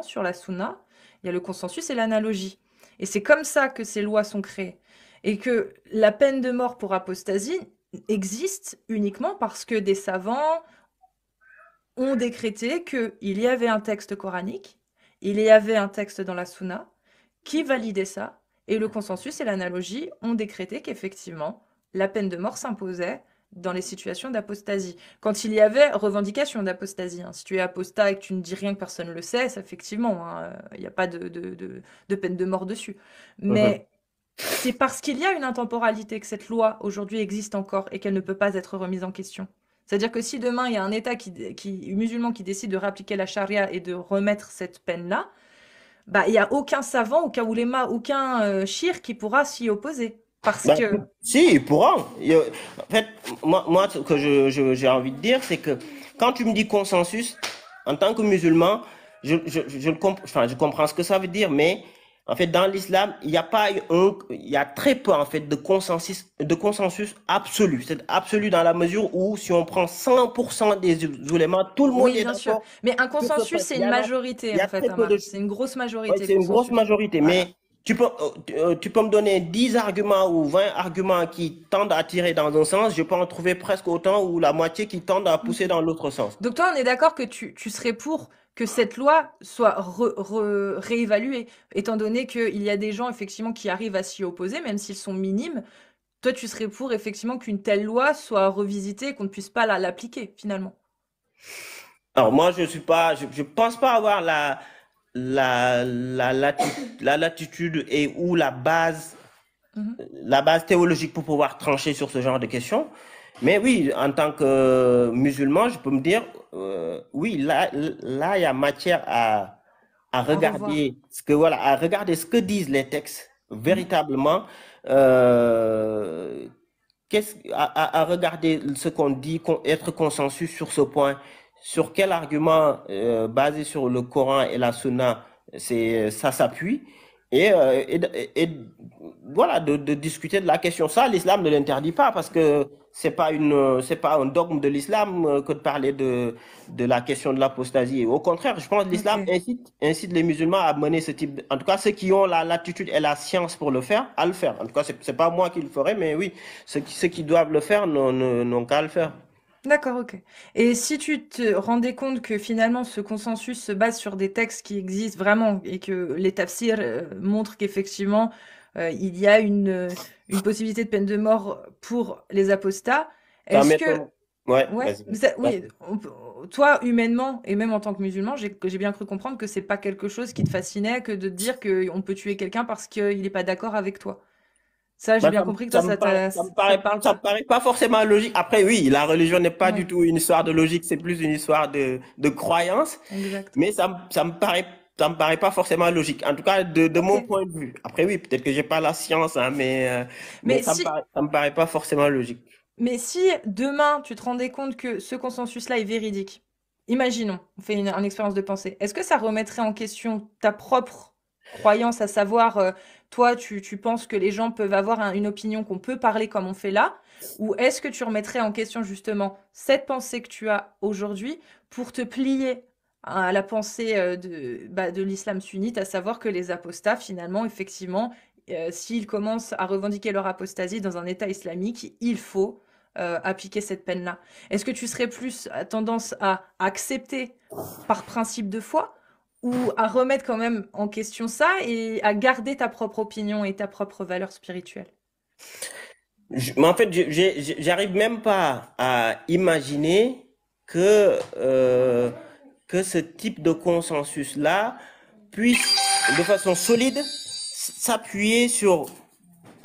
sur la Sunna. Il y a le consensus et l'analogie. Et c'est comme ça que ces lois sont créées. Et que la peine de mort pour apostasie existe uniquement parce que des savants ont décrété qu'il y avait un texte coranique, il y avait un texte dans la Sunna qui validait ça, et le consensus et l'analogie ont décrété qu'effectivement, la peine de mort s'imposait dans les situations d'apostasie. Quand il y avait revendication d'apostasie, hein. Si tu es apostat et que tu ne dis rien, que personne ne le sait, ça, effectivement, hein, il n'y a pas de peine de mort dessus. Mhm. Mais c'est parce qu'il y a une intemporalité que cette loi aujourd'hui existe encore et qu'elle ne peut pas être remise en question. C'est-à-dire que si demain il y a un État musulman qui décide de réappliquer la charia et de remettre cette peine-là, bah il n'y a aucun savant, aucun ouléma, aucun shir qui pourra s'y opposer. Parce Ben, que, si, ils pourront. En fait, moi, ce que j'ai envie de dire, c'est que quand tu me dis consensus, en tant que musulman, enfin, je comprends ce que ça veut dire, mais en fait, dans l'islam, il n'y a pas il y a très peu, en fait, de consensus absolu. C'est absolu dans la mesure où, si on prend 100% des oulémas, tout le monde oui, est bien sûr. d'accord Mais un sur ce consensus, point. c'est une Il majorité, y en a fait, très peu Amar. de, C'est une grosse ouais, majorité, le c'est une grosse consensus. majorité, Voilà. mais tu peux me donner 10 arguments ou 20 arguments qui tendent à tirer dans un sens, je peux en trouver presque autant ou la moitié qui tendent à pousser dans l'autre sens. Donc toi, on est d'accord que tu serais pour que cette loi soit réévaluée, étant donné qu'il y a des gens effectivement qui arrivent à s'y opposer, même s'ils sont minimes. Toi, tu serais pour effectivement qu'une telle loi soit revisitée et qu'on ne puisse pas l'appliquer finalement. Alors moi, je pense pas avoir la latitude et ou Mhm. la base théologique pour pouvoir trancher sur ce genre de questions. Mais oui, en tant que musulman, je peux me dire, oui, là, il y a matière à À revoir. regarder ce que, voilà, à regarder ce que disent les textes véritablement, euh, à regarder ce qu'on dit, être consensus sur ce point, sur quel argument basé sur le Coran et la Sunna, ça s'appuie, voilà, de discuter de la question. Ça, l'islam ne l'interdit pas parce que c'est pas un dogme de l'islam que de parler de la question de l'apostasie. Au contraire, je pense que l'islam Ok. incite les musulmans à mener ce type en tout cas, ceux qui ont l'attitude et la science pour le faire, à le faire. En tout cas, c'est pas moi qui le ferai, mais oui, ceux qui doivent le faire n'ont qu'à le faire. D'accord, ok. Et si tu te rendais compte que finalement ce consensus se base sur des textes qui existent vraiment et que les tafsirs montrent qu'effectivement il y a une possibilité de peine de mort pour les apostats, Ça est-ce que, m'étonne. Ouais, ouais, vas-y. oui, toi humainement et même en tant que musulman, j'ai bien cru comprendre que c'est pas quelque chose qui te fascinait que de te dire qu'on peut tuer quelqu'un parce qu'il n'est pas d'accord avec toi. Ça, j'ai Bah, bien compris que toi, ça te parle ça me pas. paraît pas forcément logique. Après, oui, la religion n'est pas du Ouais, tout une histoire de logique, c'est plus une histoire de croyance. exact. Mais ça me paraît pas forcément logique. En tout cas, de Ok. mon point de vue. Après, oui, peut-être que j'ai pas la science, hein, mais Mais si, ça me paraît pas forcément logique. Mais si demain tu te rendais compte que ce consensus-là est véridique, imaginons, on fait une expérience de pensée, est-ce que ça remettrait en question ta propre croyance, à savoir, toi, tu penses que les gens peuvent avoir une opinion, qu'on peut parler comme on fait là, ou est-ce que tu remettrais en question justement cette pensée que tu as aujourd'hui pour te plier à la pensée de l'islam sunnite, à savoir que les apostats, finalement, effectivement, s'ils commencent à revendiquer leur apostasie dans un État islamique, il faut appliquer cette peine-là. Est-ce que tu serais plus tendance à accepter par principe de foi ou à remettre quand même en question ça et à garder ta propre opinion et ta propre valeur spirituelle? Mais en fait, j'arrive même pas à imaginer que ce type de consensus-là puisse, de façon solide, s'appuyer sur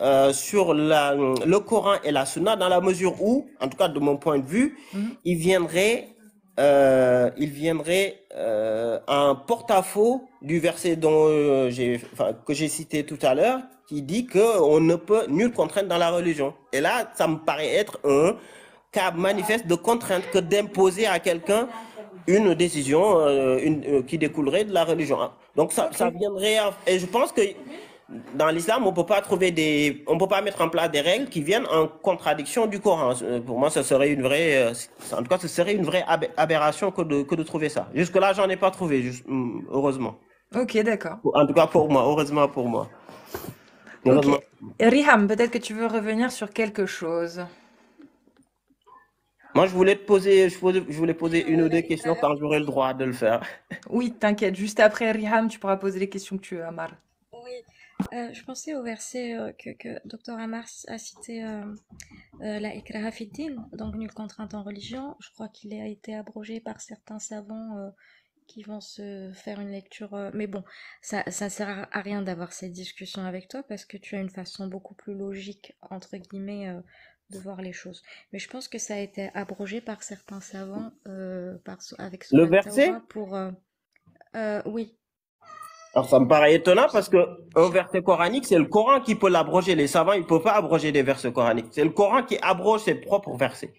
le Coran et la Sunna, dans la mesure où, en tout cas de mon point de vue, Mhm. il viendrait en porte-à-faux du verset que j'ai cité tout à l'heure, qui dit qu'on ne peut nul contraindre dans la religion. Et là, ça me paraît être un cas manifeste de contrainte que d'imposer à quelqu'un une décision qui découlerait de la religion. Donc Ok. ça viendrait, et je pense que dans l'islam, on peut pas mettre en place des règles qui viennent en contradiction du Coran. Pour moi, en tout cas, ce serait une vraie aberration que de trouver ça. Jusque-là, j'en ai pas trouvé, heureusement. Ok, d'accord. En tout cas pour moi, heureusement pour moi. Ok. Heureusement. Riham, peut-être que tu veux revenir sur quelque chose. Moi, je voulais poser une ou deux questions quand j'aurai le droit de le faire. Oui, t'inquiète, juste après Riham, tu pourras poser les questions que tu veux, Amar. Oui, je pensais au verset que Dr Amar a cité, la ikraha fi din, donc nulle contrainte en religion. Je crois qu'il a été abrogé par certains savants qui vont se faire une lecture. Mais bon, ça sert à rien d'avoir cette discussion avec toi parce que tu as une façon beaucoup plus logique, entre guillemets, de voir les choses. Mais je pense que ça a été abrogé par certains savants avec Le Surat verset? Tauba pour. Oui. Alors, ça me paraît étonnant parce que un verset coranique, c'est le Coran qui peut l'abroger. Les savants, ils ne peuvent pas abroger des versets coraniques. C'est le Coran qui abroge ses propres versets.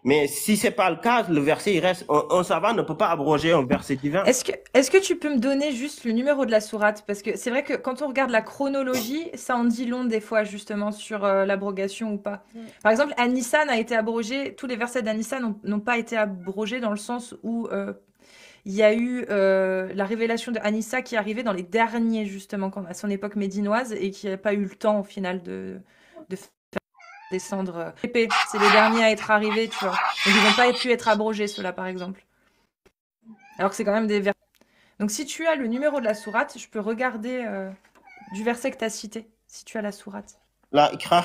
Mais si c'est pas le cas, le verset, il reste. Un savant ne peut pas abroger un verset divin. Est-ce que tu peux me donner juste le numéro de la sourate? Parce que c'est vrai que quand on regarde la chronologie, ça en dit long des fois justement sur l'abrogation ou pas. Mm. Par exemple, An-Nissan a été abrogé, tous les versets d'An-Nissan n'ont pas été abrogés dans le sens où il y a eu la révélation de Anissa qui est arrivée dans les derniers justement, à son époque médinoise et qui n'a pas eu le temps au final de faire descendre. Épée, c'est les derniers à être arrivés, tu vois. Donc ils n'ont pas pu être abrogés, ceux-là par exemple. Alors que c'est quand même des versets. Donc si tu as le numéro de la sourate, je peux regarder du verset que tu as cité, si tu as la sourate. La ikraha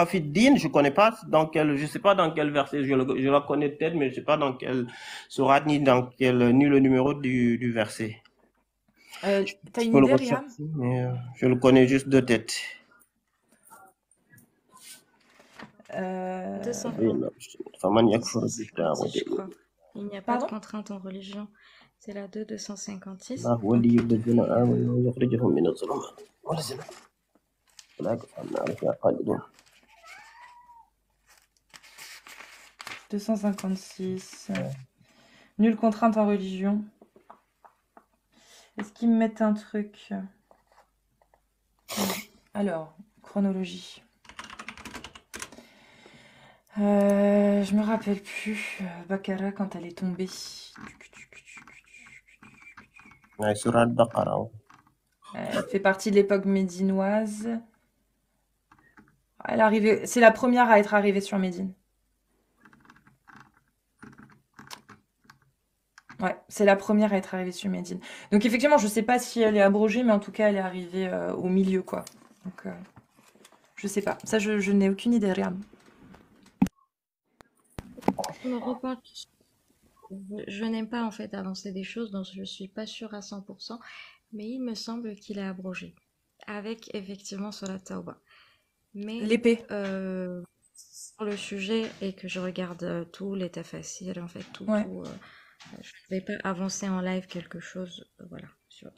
fi din, je connais pas je sais pas dans quel verset, je la connais peut-être, mais je sais pas dans quel sourate ni le numéro du verset. T'as Je une peux le idée, Riham? rechercher, mais je le connais juste de tête. Euh, Oui, non, Faman yakfur 256, je crois. Il n'y a pas de Pardon? contrainte en religion. C'est la 256. الله ولي الذين آمنوا يخرجهم من الظلمات والذين أولئك هم النار فيها خالدون. 256. Nulle contrainte en religion. Est-ce qu'ils me mettent un truc? Alors, chronologie. Je me rappelle plus. Bakara quand elle est tombée. Ouais, Surat Baqara. Elle fait partie de l'époque médinoise. Elle est arrivée, c'est la première à être arrivée sur Médine. Ouais, c'est la première à être arrivée sur Médine. Donc effectivement, je sais pas si elle est abrogée, mais en tout cas, elle est arrivée au milieu, quoi. Donc, je sais pas. Ça, je n'ai aucune idée, rien. Je n'aime pas en fait avancer des choses dont je suis pas sûre à 100%, mais il me semble qu'il est abrogé. Avec effectivement sur la Tauba. Mais L'épée. sur le sujet et que je regarde tous les tafassirs, en fait, Ouais. je ne vais pas avancer en live quelque chose, voilà.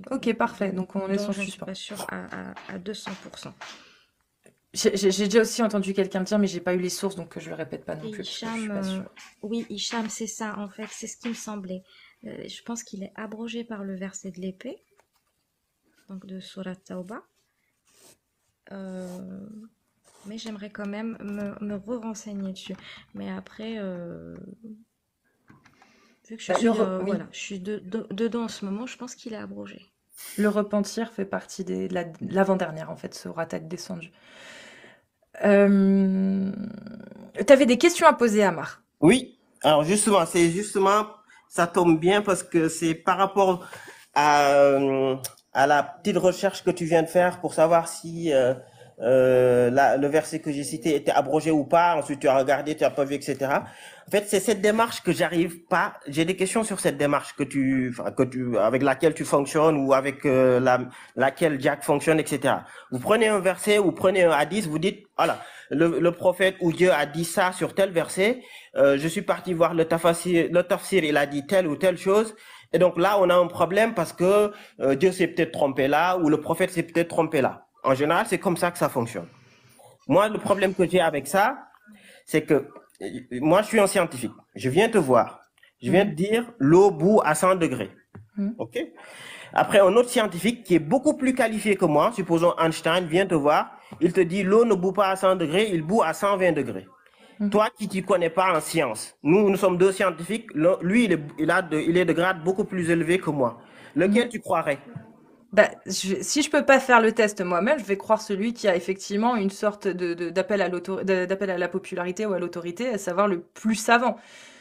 Ok, parfait. Donc on laisse dont en je ne suis suspens. pas sûre à 200%. J'ai déjà aussi entendu quelqu'un me dire, mais j'ai pas eu les sources, donc je le répète pas non Et plus. Parce que je suis Hicham, pas sûre. oui, Hicham, c'est ça, en fait, c'est ce qui me semblait. Je pense qu'il est abrogé par le verset de l'épée, donc de Surat Tauba. Mais j'aimerais quand même me re-renseigner dessus. Mais après, vu que je Bah, suis, oui. voilà, je suis dedans en ce moment, je pense qu'il est abrogé. Le repentir fait partie de l'avant-dernière, en fait, ce ratat descendu. T'avais des questions à poser, Amar. Oui, alors justement, ça tombe bien parce que c'est par rapport à la petite recherche que tu viens de faire pour savoir si le verset que j'ai cité était abrogé ou pas. Ensuite, tu as regardé, tu as pas vu, etc. En fait, c'est cette démarche que j'arrive pas. J'ai des questions sur cette démarche avec laquelle tu fonctionnes ou avec laquelle Jack fonctionne, etc. Vous prenez un verset, vous prenez un hadith, vous dites, voilà, le prophète ou Dieu a dit ça sur tel verset. Je suis parti voir le tafsir, il a dit telle ou telle chose. Et donc là, on a un problème parce que Dieu s'est peut-être trompé là ou le prophète s'est peut-être trompé là. En général, c'est comme ça que ça fonctionne. Moi, le problème que j'ai avec ça, c'est que moi, je suis un scientifique. Je viens te voir. Je viens te dire l'eau bout à 100 degrés. OK? Après, un autre scientifique qui est beaucoup plus qualifié que moi, supposons Einstein, vient te voir. Il te dit l'eau ne bout pas à 100 degrés, il bout à 120 degrés. Toi qui t'y connais pas en science, nous sommes deux scientifiques. Lui, il est de grade beaucoup plus élevé que moi. Lequel tu croirais? Bah, si je peux pas faire le test moi-même, je vais croire celui qui a effectivement une sorte d'appel à la popularité ou à l'autorité, à savoir le plus savant.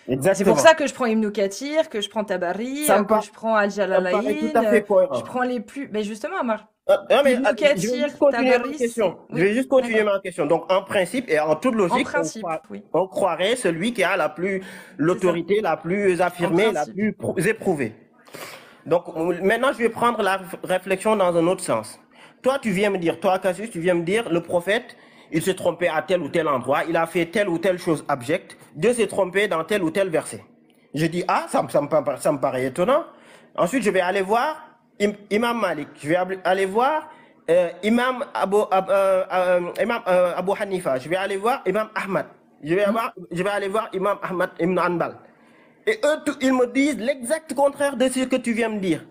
Exactement. C'est pour ça que je prends Ibn Kathir, que je prends Tabari, que je prends Al-Jalalayn, tout à fait cohérent. je prends les plus... Mais justement, Amar, non, mais Ibn Kathir, je vais juste continuer ma Tabari, question. c'est- Je vais juste continuer d'accord. ma question. Donc, en principe et en toute logique, En principe, oui. on croirait celui qui a l'autorité la plus affirmée, la principe. plus éprouvée. Donc, maintenant, je vais prendre la réflexion dans un autre sens. Toi, Cassius, tu viens me dire, le prophète, il s'est trompé à tel ou tel endroit, il a fait telle ou telle chose abjecte, Dieu s'est trompé dans tel ou tel verset. Je dis, ça me paraît étonnant. Ensuite, je vais aller voir Imam Malik, je vais aller voir Imam Abu Hanifa, je vais aller voir Imam Ahmad, je vais aller voir Imam Ahmad Ibn Hanbal. Et eux, ils me disent l'exact contraire de ce que tu viens me dire.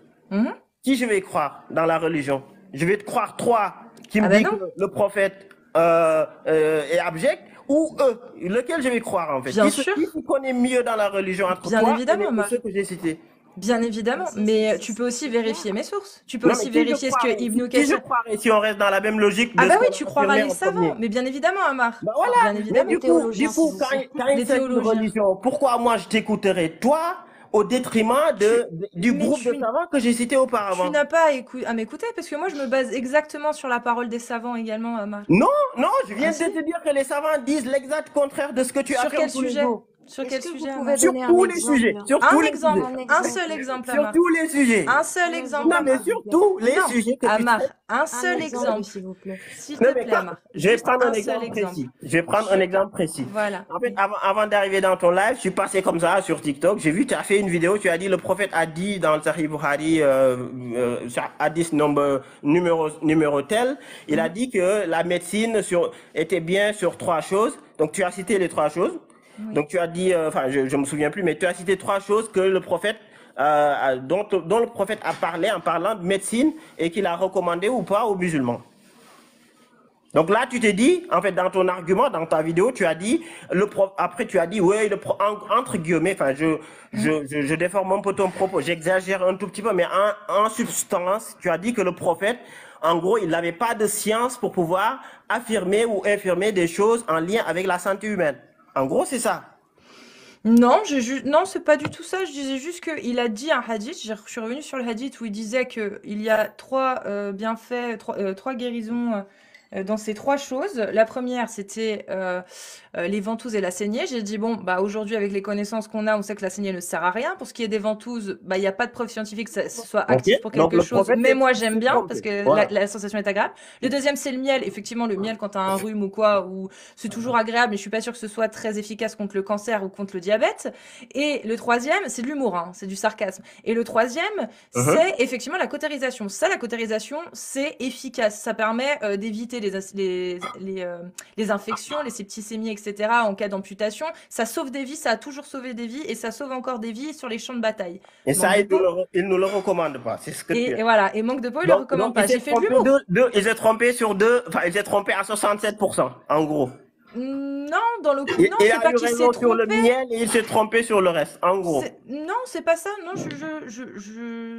Qui je vais croire dans la religion? Je vais te croire toi qui me dis que le prophète est abject, ou eux? Lequel je vais croire en fait? Bien sûr. Qui se connaît mieux dans la religion entre Bien toi évidemment, et ceux que j'ai cités? Bien évidemment, mais tu peux aussi vérifier mes sources. Tu peux Non, aussi mais qui vérifier je ce que croirais? Ibn Qui je Kathir... croirais si on reste dans la même logique de Ah bah ce oui, qu'on tu a croiras affirmé les en premier? savants, mais bien évidemment, Amar. Bah voilà, Bien mais évidemment. du coup, quand il Les s'agit de théologiens. religion, pourquoi moi je t'écouterais toi au détriment du mais groupe de savants que j'ai cité auparavant? Tu n'as pas à m'écouter, parce que moi je me base exactement sur la parole des savants également, Amar. Non, je viens de te dire que les savants disent l'exact contraire de ce que tu Sur affirmes quel tous les sujet? jours. Sur Est-ce quel que vous sujet, pouvez Amar? Sur donner un tous les sujets. exemple? Sur Un tous les exemple, sujets. Un un exemple, seul s'il vous exemple, plaît. Sur Amar. tous les sujets. Un seul Un exemple, exemple, Non, mais Amar. s'il sur vous plaît. tous les Non, sujets que tu Amar, traites. un Un seul exemple, exemple. s'il vous plaît. S'il Non, te mais plaît, Amar. je vais Juste prendre un un seul exemple exemple. précis. Je vais prendre un exemple précis. Voilà. En fait, avant d'arriver dans ton live, je suis passé comme ça sur TikTok. J'ai vu, tu as fait une vidéo, tu as dit, le prophète a dit dans le Sahih Bukhari, hadith numéro tel, il a dit que la médecine était bien sur 3 choses. Donc, tu as cité les 3 choses. Oui. Donc, tu as dit, enfin, je me souviens plus, mais tu as cité 3 choses que le prophète, dont le prophète a parlé en parlant de médecine et qu'il a recommandé ou pas aux musulmans. Donc là, tu t'es dit, en fait, dans ton argument, dans ta vidéo, tu as dit, après tu as dit, ouais, entre guillemets, enfin, je déforme un peu ton propos, j'exagère un tout petit peu, mais en substance, tu as dit que le prophète, en gros, il n'avait pas de science pour pouvoir affirmer ou infirmer des choses en lien avec la santé humaine. En gros, c'est ça. Non, non, c'est pas du tout ça. Je disais juste qu'il a dit un hadith. Je suis revenue sur le hadith où il disait qu'il y a 3 bienfaits, 3 guérisons dans ces 3 choses. La première, c'était les ventouses et la saignée. J'ai dit, bon, bah aujourd'hui, avec les connaissances qu'on a, on sait que la saignée ne sert à rien. Pour ce qui est des ventouses, bah, il n'y a pas de preuve scientifique que ça soit actif pour Donc quelque le chose. prophète Mais s'est moi, j'aime bien trompé. parce que Voilà. la sensation est agréable. Le deuxième, c'est le miel. Effectivement, le miel, quand tu as un rhume ou quoi, ou c'est toujours agréable, mais je suis pas sûre que ce soit très efficace contre le cancer ou contre le diabète. Et le troisième, c'est de l'humour, hein, c'est du sarcasme. Et le troisième, c'est effectivement la cautérisation. Ça, la cautérisation, c'est efficace. Ça permet d'éviter les infections, les septicémies, etc. en cas d'amputation. Ça sauve des vies, ça a toujours sauvé des vies et ça sauve encore des vies sur les champs de bataille. Et ça, Manque de peau. il nous le recommande pas. C'est ce que tu Et as. voilà. Et manque de peau, il le recommande pas. il s'est J'ai fait de trompé l'humour. il s'est trompé sur il s'est trompé à 67%, en gros. Non, dans le Il non, il c'est a pas eu qu'il s'est raison sur le trompé. miel et il s'est trompé sur le reste, en gros. Non, c'est pas ça. Non,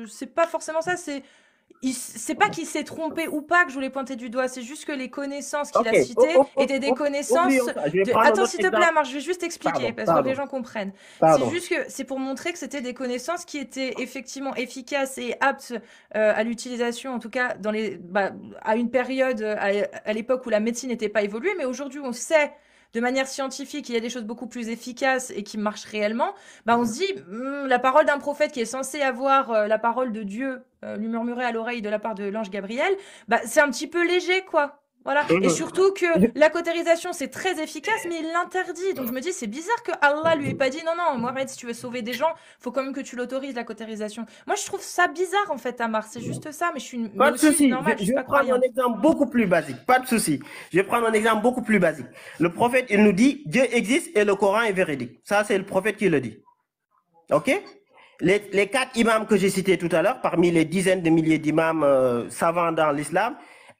c'est pas forcément ça. C'est pas qu'il s'est trompé ou pas que je voulais pointer du doigt. C'est juste que les connaissances qu'il a Ok, citées étaient des connaissances oublions ça. Je vais prendre un Attends, autre s'il te plaît, exemple. Amar, je vais juste expliquer parce que les gens comprennent. C'est Pardon. juste que c'est pour montrer que c'était des connaissances qui étaient effectivement efficaces et aptes à l'utilisation, en tout cas à une période, à l'époque où la médecine n'était pas évoluée, mais aujourd'hui on sait de manière scientifique, il y a des choses beaucoup plus efficaces et qui marchent réellement, bah on se dit, la parole d'un prophète qui est censé avoir la parole de Dieu lui murmurer à l'oreille de la part de l'ange Gabriel, bah c'est un petit peu léger, quoi. Voilà. Et surtout que la cautérisation, c'est très efficace, mais il l'interdit. Donc je me dis, c'est bizarre que Allah lui ait pas dit, non, non, Mohamed, si tu veux sauver des gens, faut quand même que tu l'autorises, la cautérisation. Moi, je trouve ça bizarre, en fait, Amar. C'est juste ça, mais je suis Pas de souci. normale, Je vais prendre un croyante. exemple beaucoup plus basique. Pas de souci. Je vais prendre un exemple beaucoup plus basique. Le prophète, il nous dit, Dieu existe et le Coran est véridique. Ça, c'est le prophète qui le dit. Ok? Les 4 imams que j'ai cités tout à l'heure, parmi les dizaines de milliers d'imams savants dans l'islam,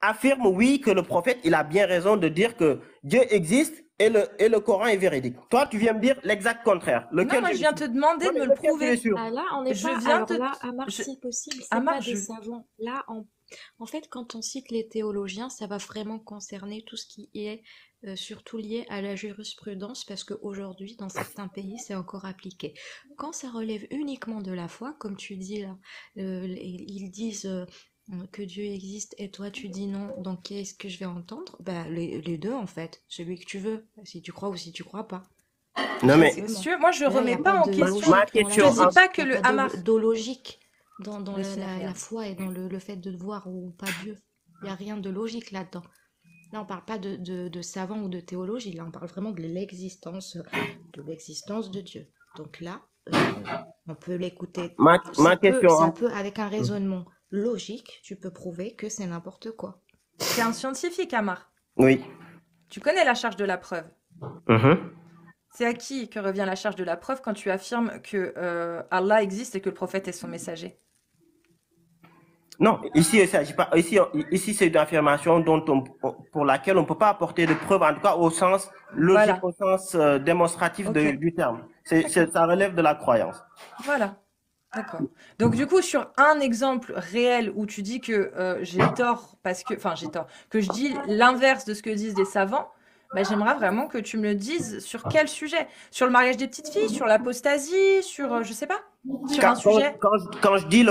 affirment, oui, que le prophète, il a bien raison de dire que Dieu existe et le Coran est véridique. Toi, tu viens me dire l'exact contraire. Non, moi, je viens te demander de me le prouver. Ah, là, on n'est pas... Alors là, Amar, si possible, c'est pas des savants. Là, en fait, quand on cite les théologiens, ça va vraiment concerner tout ce qui est surtout lié à la jurisprudence, parce qu'aujourd'hui, dans certains pays, c'est encore appliqué. Quand ça relève uniquement de la foi, comme tu dis là, ils disent que Dieu existe et toi tu dis non, donc qu'est-ce que je vais entendre? Bah, les deux en fait, celui que tu veux, si tu crois ou si tu crois pas. Non mais, moi je remets pas en question. Ma question, je dis pas que le Amar... logique dans la foi et dans le fait de voir ou pas Dieu. Il n'y a rien de logique là-dedans. Là, on parle pas de savant ou de théologie, là, on parle vraiment de l'existence de Dieu. Donc là, on peut l'écouter. Ma question, c'est un peu avec un raisonnement logique, tu peux prouver que c'est n'importe quoi. C'est un scientifique, Amar. Oui. Tu connais la charge de la preuve. C'est à qui que revient la charge de la preuve quand tu affirmes que Allah existe et que le prophète est son messager? Non, ici, il s'agit pas. Ici, c'est une affirmation pour laquelle on ne peut pas apporter de preuves, en tout cas au sens logique, au sens démonstratif du terme. Ça relève de la croyance. Voilà. D'accord. Donc du coup, sur un exemple réel où tu dis que j'ai tort que je dis l'inverse de ce que disent les savants, bah, j'aimerais vraiment que tu me le dises sur quel sujet? Sur le mariage des petites filles, sur l'apostasie, sur je sais pas, sur un sujet. Quand je dis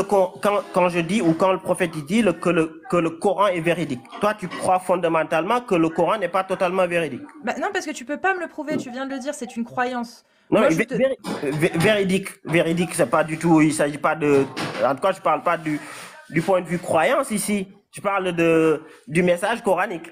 quand je dis ou quand le prophète dit que le Coran est véridique, toi tu crois fondamentalement que le Coran n'est pas totalement véridique. Bah, non, parce que tu peux pas me le prouver. Tu viens de le dire, c'est une croyance. Non, Moi, mais je te... véridique, c'est pas du tout. Il s'agit pas de. En tout cas, je parle pas du point de vue croyance ici. Je parle du message coranique.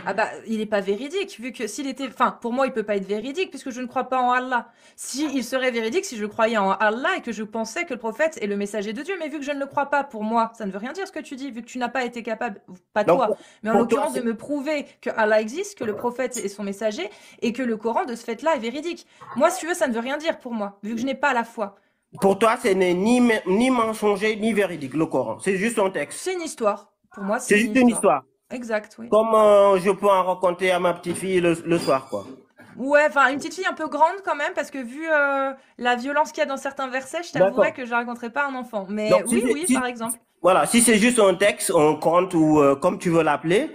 Ah bah, il n'est pas véridique, vu que s'il était... Enfin, pour moi, il peut pas être véridique, puisque je ne crois pas en Allah. Si, il serait véridique si je croyais en Allah et que je pensais que le prophète est le messager de Dieu. Mais vu que je ne le crois pas, pour moi, ça ne veut rien dire ce que tu dis, vu que tu n'as pas été capable, pas Donc, toi, mais en pour toi, l'occurrence, de me prouver que Allah existe, que le prophète est son messager, et que le Coran, de ce fait-là, est véridique. Moi, si tu veux, ça ne veut rien dire pour moi, vu que je n'ai pas la foi. pour toi, ce n'est ni mensonger ni véridique, le Coran. C'est juste un texte. C'est une histoire. Pour moi, C'est c'est une juste une histoire. histoire. Exact, oui. Comme je peux en raconter à ma petite fille le soir, quoi. Ouais, enfin, une petite fille un peu grande quand même, parce que vu la violence qu'il y a dans certains versets, je t'avouerais D'accord. que je la raconterai pas à un enfant. Mais Donc, oui, oui, par exemple. voilà, si c'est juste un texte, un conte ou comme tu veux l'appeler,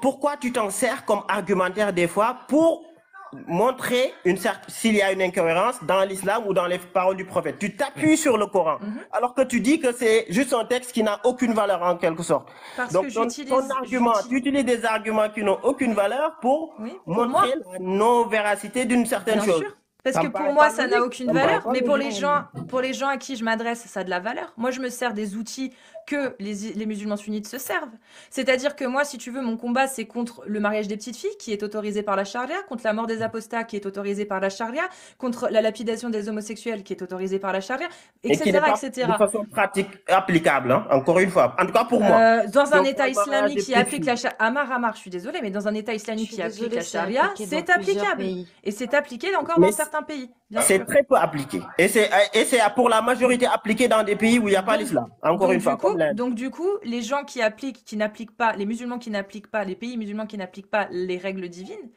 pourquoi tu t'en sers comme argumentaire des fois pour montrer s'il y a une incohérence dans l'islam ou dans les paroles du prophète? Tu t'appuies sur le Coran, alors que tu dis que c'est juste un texte qui n'a aucune valeur en quelque sorte. Parce Donc, que ton argument, tu utilises des arguments qui n'ont aucune valeur pour Oui, pour moi, montrer la non-véracité d'une certaine bien chose. sûr. Parce Ça que me pour paraît moi, pas ça n'a logique. aucune Ça me paraît valeur, pas mais logique. pour les gens à qui je m'adresse, ça a de la valeur. Moi, je me sers des outils que les musulmans sunnites se servent. C'est-à-dire que moi, si tu veux, mon combat, c'est contre le mariage des petites filles, qui est autorisé par la charia, contre la mort des apostats, qui est autorisée par la charia, contre la lapidation des homosexuels, qui est autorisée par la charia, Et qui n'est etc., pas de etc. façon pratique applicable, hein, encore une fois. En tout cas pour moi. Dans un Donc, État le mariage islamique des qui petites applique filles. Amar, je suis désolée, mais dans un État Je islamique suis qui applique désolée, la c'est charia, appliqué dans c'est plusieurs applicable. pays. Et c'est appliqué encore Mais dans certains pays, bien c'est sûr. très peu appliqué. Et c'est pour la majorité appliqué dans des pays où il n'y a pas Donc, l'islam. Encore une fois, comme l'Inde. du coup, les gens qui n'appliquent pas, les musulmans qui n'appliquent pas, les pays musulmans qui n'appliquent pas les règles divines,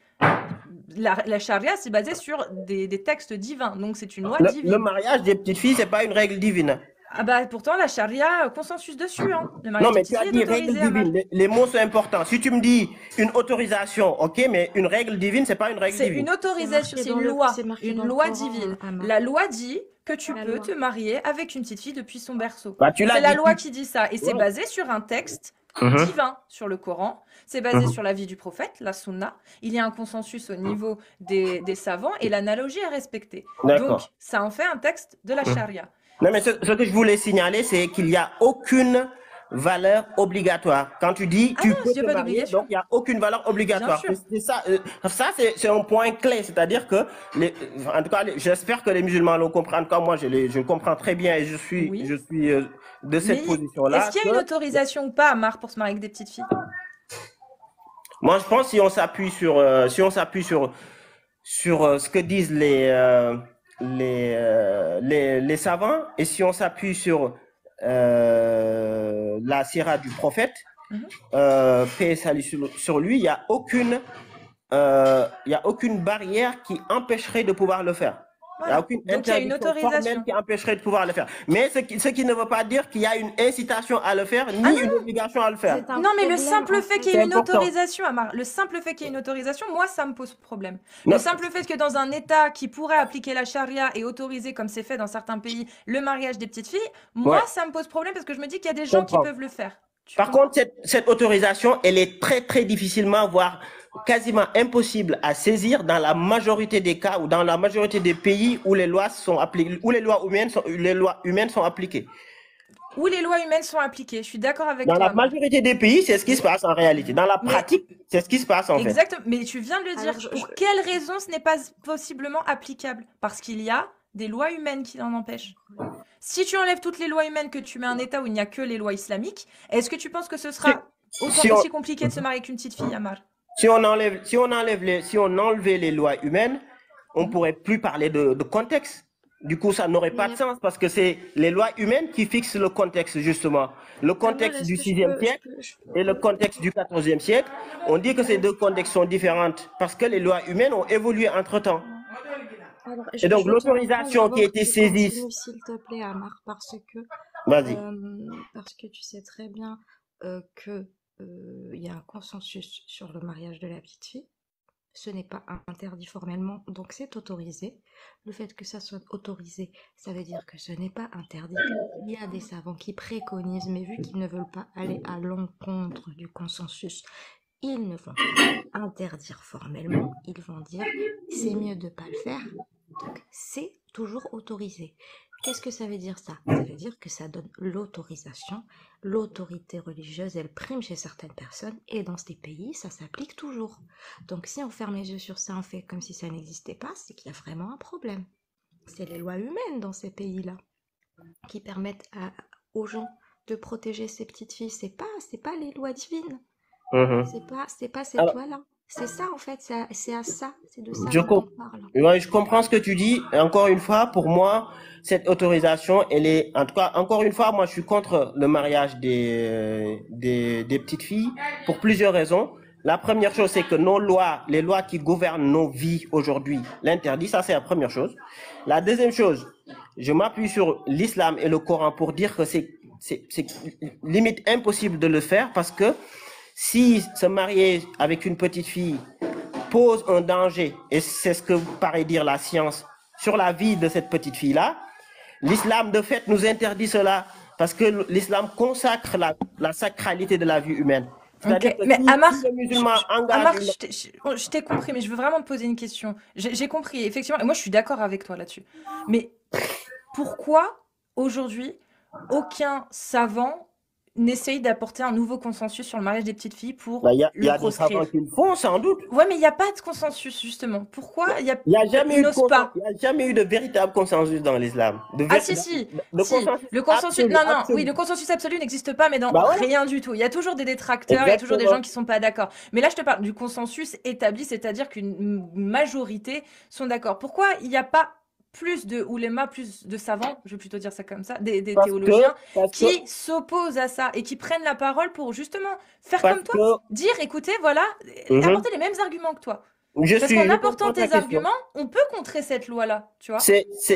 la charia, c'est basé sur des textes divins. Donc, c'est une loi Le divine. mariage des petites filles, c'est pas une règle divine. Ah bah, pourtant, la charia, consensus dessus, hein. Le Non, mariage des mais tu petites as filles est dit règle autorisé, Amar. divine. Les mots sont importants. Si tu me dis une autorisation, ok, mais une règle divine, c'est pas une règle C'est divine. une autorisation, c'est une dans le loi Coran, divine. Amar. La loi dit que tu La peux loi. te marier avec une petite fille depuis son berceau. Bah, tu l'as C'est la dit. loi qui dit ça. Et c'est Ouais. basé sur un texte Mhm. divin sur le Coran. C'est basé Mhm. sur la vie du prophète, la sunna. Il y a un consensus au niveau des savants et l'analogie est respectée. D'accord. Donc, ça en fait un texte de la charia. Non, mais ce que je voulais signaler, c'est qu'il n'y a aucune valeur obligatoire. Quand tu dis Ah tu non, peux il y a te pas marier, d'obligation. donc il n'y a aucune valeur obligatoire. Bien sûr. C'est ça, c'est un point clé. C'est-à-dire que, en tout cas, j'espère que les musulmans le comprennent. En tout cas, moi, je le comprends très bien et je suis Oui. de cette Mais position-là. est-ce qu'il y a une autorisation ou pas, Amar, pour se marier avec des petites filles? Moi, je pense que si on s'appuie sur, ce que disent les savants et si on s'appuie sur la sira du prophète, paix et salut sur lui, il n'y a aucune barrière qui empêcherait de pouvoir le faire. Il n'y a Voilà. aucune Donc, il y a une interdiction formelle autorisation. qui empêcherait de pouvoir le faire. Mais ce qui ne veut pas dire qu'il y a une incitation à le faire, ni Ah une obligation à le faire. C'est un Non, mais le problème, simple en fait fait. qu'il y ait C'est une important. autorisation, Amar, le simple fait qu'il y ait une autorisation, moi, ça me pose problème. Non. Le simple fait que dans un État qui pourrait appliquer la charia et autoriser, comme c'est fait dans certains pays, le mariage des petites filles, moi, Ouais. ça me pose problème parce que je me dis qu'il y a des gens qui comprends. peuvent le faire. Tu Par comprends? contre, cette autorisation, elle est très, très difficilement, voire quasiment impossible à saisir dans la majorité des cas ou dans la majorité des pays où les lois sont appliquées, où les lois humaines sont appliquées. Où les lois humaines sont appliquées. Je suis d'accord avec Dans toi, la Amar. majorité des pays, c'est ce qui se passe en réalité. Dans la Mais- pratique, c'est ce qui se passe en fait. Exactement. Mais tu viens de le dire. Alors, Pour quelle raison ce n'est pas possiblement applicable? Parce qu'il y a des lois humaines qui en empêchent. Si tu enlèves toutes les lois humaines, que tu mets un État où il n'y a que les lois islamiques, est-ce que tu penses que ce sera si on- aussi compliqué de se marier qu'une petite fille, Amar? Si on enlevait les lois humaines, on pourrait plus parler de contexte. Du coup, ça n'aurait pas de sens parce que c'est les lois humaines qui fixent le contexte, justement. Le contexte Amar, du est-ce que je 6e peux- siècle et le contexte du 14e siècle. On dit que ces deux contextes sont différents parce que les lois humaines ont évolué entre-temps. Alors, Et donc, je l'autorisation qui a été saisie. continue, s'il te plaît, Amar, parce que Vas-y. tu sais très bien que il y a un consensus sur le mariage de la petite fille. Ce n'est pas interdit formellement, donc c'est autorisé. Le fait que ça soit autorisé, ça veut dire que ce n'est pas interdit. Il y a des savants qui préconisent, mais vu qu'ils ne veulent pas aller à l'encontre du consensus, ils ne vont pas interdire formellement, ils vont dire c'est mieux de ne pas le faire. Donc c'est toujours autorisé. Qu'est-ce que ça veut dire ça? Ça veut dire que ça donne l'autorisation. L'autorité religieuse, elle prime chez certaines personnes et dans ces pays, ça s'applique toujours. Donc si on ferme les yeux sur ça, on fait comme si ça n'existait pas, c'est qu'il y a vraiment un problème. C'est les lois humaines dans ces pays-là qui permettent aux gens de protéger ces petites filles. C'est pas les lois divines. Mhm. C'est pas cette Alors, loi-là. C'est ça en fait, c'est de ça je, dont com- on parle. ouais, je comprends ce que tu dis. Et encore une fois, pour moi, cette autorisation, elle est, en tout cas, encore une fois, moi, je suis contre le mariage des petites filles pour plusieurs raisons. La première chose, c'est que nos lois, les lois qui gouvernent nos vies aujourd'hui, l'interdit. Ça, c'est la première chose. La deuxième chose, je m'appuie sur l'islam et le Coran pour dire que c'est limite impossible de le faire parce que si se marier avec une petite fille pose un danger, et c'est ce que paraît dire la science, sur la vie de cette petite fille-là, l'islam de fait nous interdit cela parce que l'islam consacre la sacralité de la vie humaine. C'est-à-dire Ok, que mais Amar, si le musulman engage Amar, une... je t'ai compris, mais je veux vraiment te poser une question. J'ai compris, effectivement, et moi je suis d'accord avec toi là-dessus. Mais pourquoi aujourd'hui aucun savant n'essaye d'apporter un nouveau consensus sur le mariage des petites filles pour Ben, il y le a des savants proscrire? qui le font, sans doute. Ouais, mais il n'y a pas de consensus, justement. Pourquoi Il n'y a jamais ils eu de n'osent pas? il y a jamais eu de véritable consensus dans l'islam. Ah si, si, De si. consensus Le consensus, absolu, non, non, oui, absolu. le consensus absolu n'existe pas, mais dans Bah voilà, rien du tout. Il y a toujours des détracteurs, il y a toujours des gens exactement. qui sont pas d'accord. Mais là, je te parle du consensus établi, c'est-à-dire qu'une majorité sont d'accord. Pourquoi il n'y a pas plus de oulémas, plus de savants, je vais plutôt dire ça comme ça, des théologiens, Parce que, qui s'opposent à ça et qui prennent la parole pour justement faire parce comme toi, que, dire, écoutez, voilà, mhm. apporter les mêmes arguments que toi. Je Parce qu'en je apportant comprends ta tes question. arguments, on peut contrer cette loi-là, tu vois.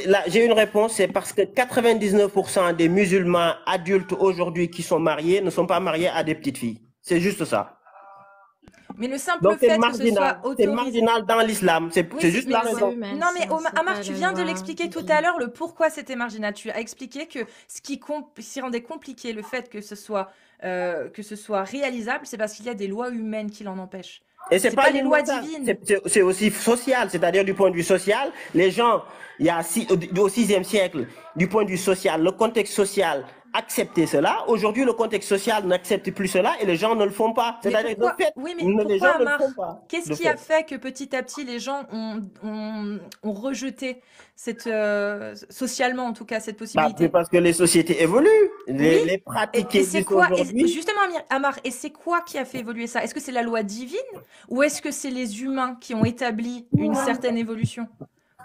Là, j'ai une réponse, c'est parce que 99% des musulmans adultes aujourd'hui qui sont mariés ne sont pas mariés à des petites filles. C'est juste ça. Mais le simple Donc fait que ce soit c'est autorisé. marginal dans l'islam. Oui, C'est juste C'est la les lois raison. humaines, non, mais ça, c'est Amar, pas tu la viens de loi l'expliquer tout à divine. l'heure, le pourquoi c'était marginal. Tu as expliqué que ce qui rendait compliqué le fait que ce soit réalisable, c'est parce qu'il y a des lois humaines qui l'en empêchent. Et c'est C'est pas pas les uniquement lois ça, divines. c'est aussi social, c'est-à-dire du point de vue social, les gens, au 6e siècle, du point de vue social, le contexte social acceptait cela. Aujourd'hui, le contexte social n'accepte plus cela et les gens ne le font pas. Mais C'est-à-dire, de pourquoi, fait, oui, mais les pourquoi gens ne le font Amar? pas, Qu'est-ce de qui a fait. fait que petit à petit les gens ont rejeté socialement en tout cas, cette Bah, c'est possibilité? parce que les sociétés évoluent, Oui. les pratiques qui Et c'est existent quoi, aujourd'hui. justement, Amar, et c'est quoi qui a fait évoluer ça? Est-ce que c'est la loi divine ou est-ce que c'est les humains qui ont établi une certaine évolution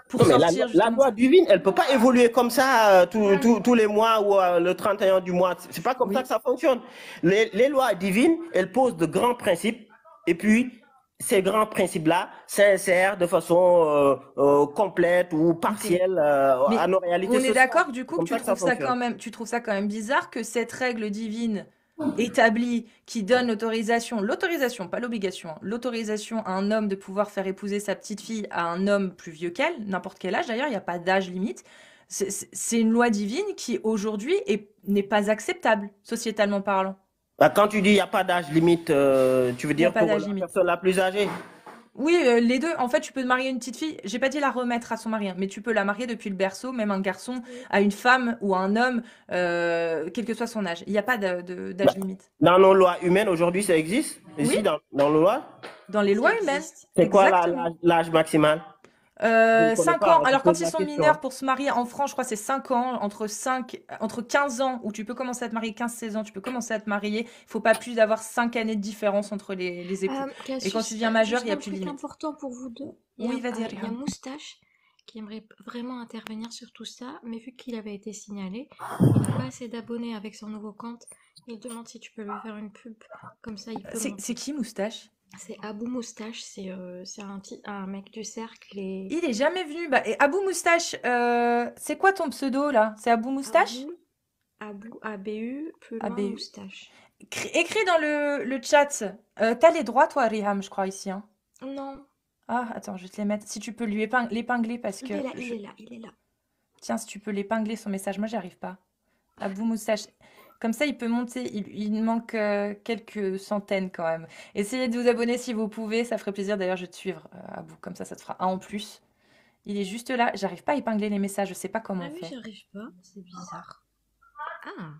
pour Non, mais sortir la justement de loi ça? divine, elle peut pas évoluer comme ça tous les mois ou le 31 du mois. C'est pas comme ça que Oui. ça fonctionne. Les lois divines, elles posent de grands principes et puis ces grands principes-là s'insèrent de façon complète ou Ok. partielle à Mais nos réalités on est sociales. d'accord du C'est coup que comme ça que ça fonctionne. tu trouves ça quand même bizarre que cette règle divine établie qui donne l'autorisation, pas l'obligation, hein, l'autorisation à un homme de pouvoir faire épouser sa petite fille à un homme plus vieux qu'elle, n'importe quel âge d'ailleurs, il n'y a pas d'âge limite. C'est une loi divine qui aujourd'hui n'est pas acceptable, sociétalement parlant. Bah, quand tu dis il n'y a pas d'âge limite, tu veux Il n'y a dire pas pour d'âge la limite. personne la plus âgée? Oui, les deux. En fait, tu peux te marier une petite fille. J'ai pas dit la remettre à son mari, hein, mais tu peux la marier depuis le berceau, même un garçon, Oui. à une femme ou à un homme, quel que soit son âge. Il n'y a pas Bah, d'âge limite. dans nos lois humaines aujourd'hui, ça existe? Oui, Ici, dans nos lois? dans les Ça lois humaines, existe. C'est quoi exactement. l'âge maximal? Je ne connais 5 pas, ans. hein, je Alors, pose quand ils la sont question, mineurs hein. pour se marier en France, je crois que c'est 5 ans, entre 15 ans, où tu peux commencer à te marier, 15-16 ans, tu peux commencer à te marier. Il faut pas plus d'avoir 5 années de différence entre les époux. Et quand tu Cassius, deviens majeur, il juste n'y a un plus de truc limite. important pour vous deux. Oui, vas-y, Il y a Rihan. Moustache qui aimerait vraiment intervenir sur tout ça, mais vu qu'il avait été signalé, il n'a pas assez d'abonnés avec son nouveau compte. Il demande si tu peux lui faire une pub, comme ça il peut C'est monter. qui, Moustache? C'est Abou Moustache, c'est un mec du cercle et Il est jamais venu. Bah, et Abou Moustache, c'est quoi ton pseudo là? C'est Abou Moustache? ABU, plus loin ABU. Moustache. Écris dans le chat. T'as les droits, toi, Riham, je crois, ici. Hein. Non, Ah, attends, je vais te les mettre. Si tu peux lui l'épingler, parce il que. est là, il est là, il est là. Tiens, si tu peux l'épingler son message, moi, j'y arrive pas. Abou Moustache. Comme ça, il peut monter. Il manque quelques centaines quand même. Essayez de vous abonner si vous pouvez. Ça ferait plaisir. D'ailleurs, je vais te suivre à bout. Comme ça te fera un en plus. Il est juste là. J'arrive pas à épingler les messages. Je sais pas comment Ah on oui, fait. j'arrive pas. C'est bizarre. Ah.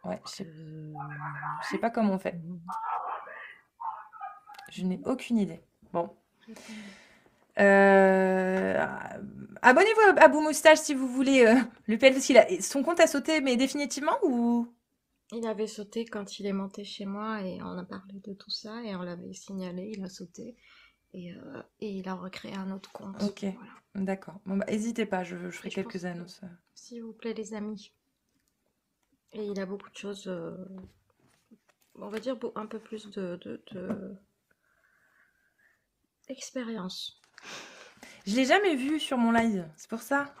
Ouais, je sais pas comment on fait. Je n'ai aucune idée. Bon. Abonnez-vous à Abou Moustache si vous voulez le PL parce son compte a sauté, mais définitivement ou Il avait sauté quand il est monté chez moi et on a parlé de tout ça et on l'avait signalé, il a sauté et il a recréé un autre compte. Ok, Voilà. d'accord. Bon, bah, n'hésitez pas, je ferai Et je quelques pense que- annonces. S'il vous plaît, les amis. Et il a beaucoup de choses, on va dire un peu plus de expérience. Je l'ai jamais vu sur mon live, c'est pour ça.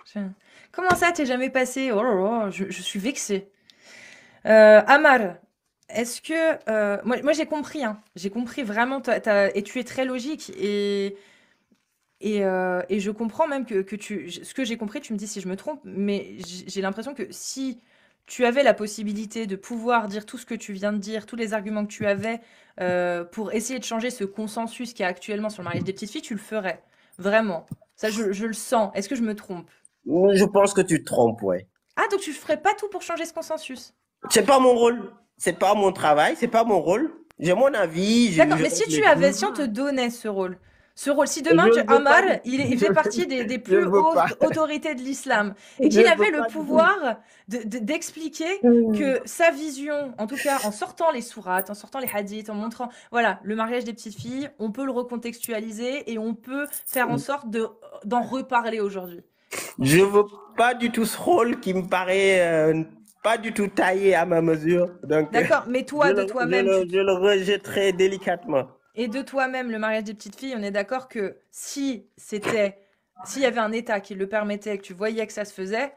Comment ça, t'es jamais passé? Oh là là, je suis vexée. Amar, est-ce que... moi j'ai compris, hein. J'ai compris vraiment, et tu es très logique, et je comprends même que ce que j'ai compris, tu me dis si je me trompe, mais j'ai l'impression que si tu avais la possibilité de pouvoir dire tout ce que tu viens de dire, tous les arguments que tu avais, pour essayer de changer ce consensus qu'il y a actuellement sur le mariage des petites filles, tu le ferais. Vraiment. Ça, je le sens. Est-ce que je me trompe? Je pense que tu te trompes, ouais. Ah, donc tu ferais pas tout pour changer ce consensus? C'est pas mon rôle, c'est pas mon travail, c'est pas mon rôle. J'ai mon avis, D'accord, je mais si tu réfléchis. avais, si on te donnait ce rôle, si demain Je ne veux Amar, pas il fait partie des Je plus ne veux pas. hautes autorités de l'islam, et Je qu'il ne avait veux le pas du tout. pouvoir d'expliquer que sa vision, en tout cas en sortant les sourates, en sortant les hadiths, en montrant, voilà, le mariage des petites filles, on peut le recontextualiser et on peut faire en sorte d'en reparler aujourd'hui. Je veux pas du tout ce rôle qui me paraît pas du tout taillé à ma mesure. Donc, D'accord, mais toi, de toi-même, je le rejetterai délicatement. et de toi-même, le mariage des petites filles, on est d'accord que s'il y avait un État qui le permettait, que tu voyais que ça se faisait,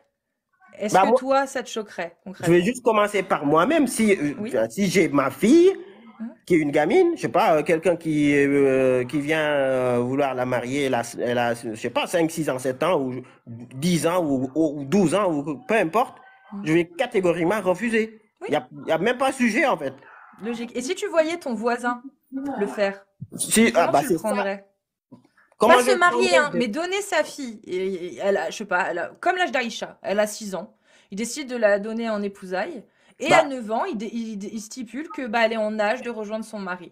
est-ce Bah, que moi, toi, ça te choquerait je vais concrètement? juste commencer par moi-même. Oui. Si j'ai ma fille, Hein? qui est une gamine, je sais pas, quelqu'un qui vient vouloir la marier, elle a, je sais pas, 5, 6 ans, 7 ans, ou 10 ans, ou 12 ans, ou peu importe, je vais catégoriquement refuser. Oui. Il y a même pas sujet, en fait. Logique. Et si tu voyais ton voisin le faire, Si, comment bah, tu le c'est ça. prendrais? Comment Pas je se le marier, prendrais hein, mais donner sa fille. Et elle a, je sais pas, comme l'âge d'Aïcha, elle a 6 ans. Il décide de la donner en épousailles. Et à Bah, 9 ans, il stipule que bah, elle est en âge de rejoindre son mari.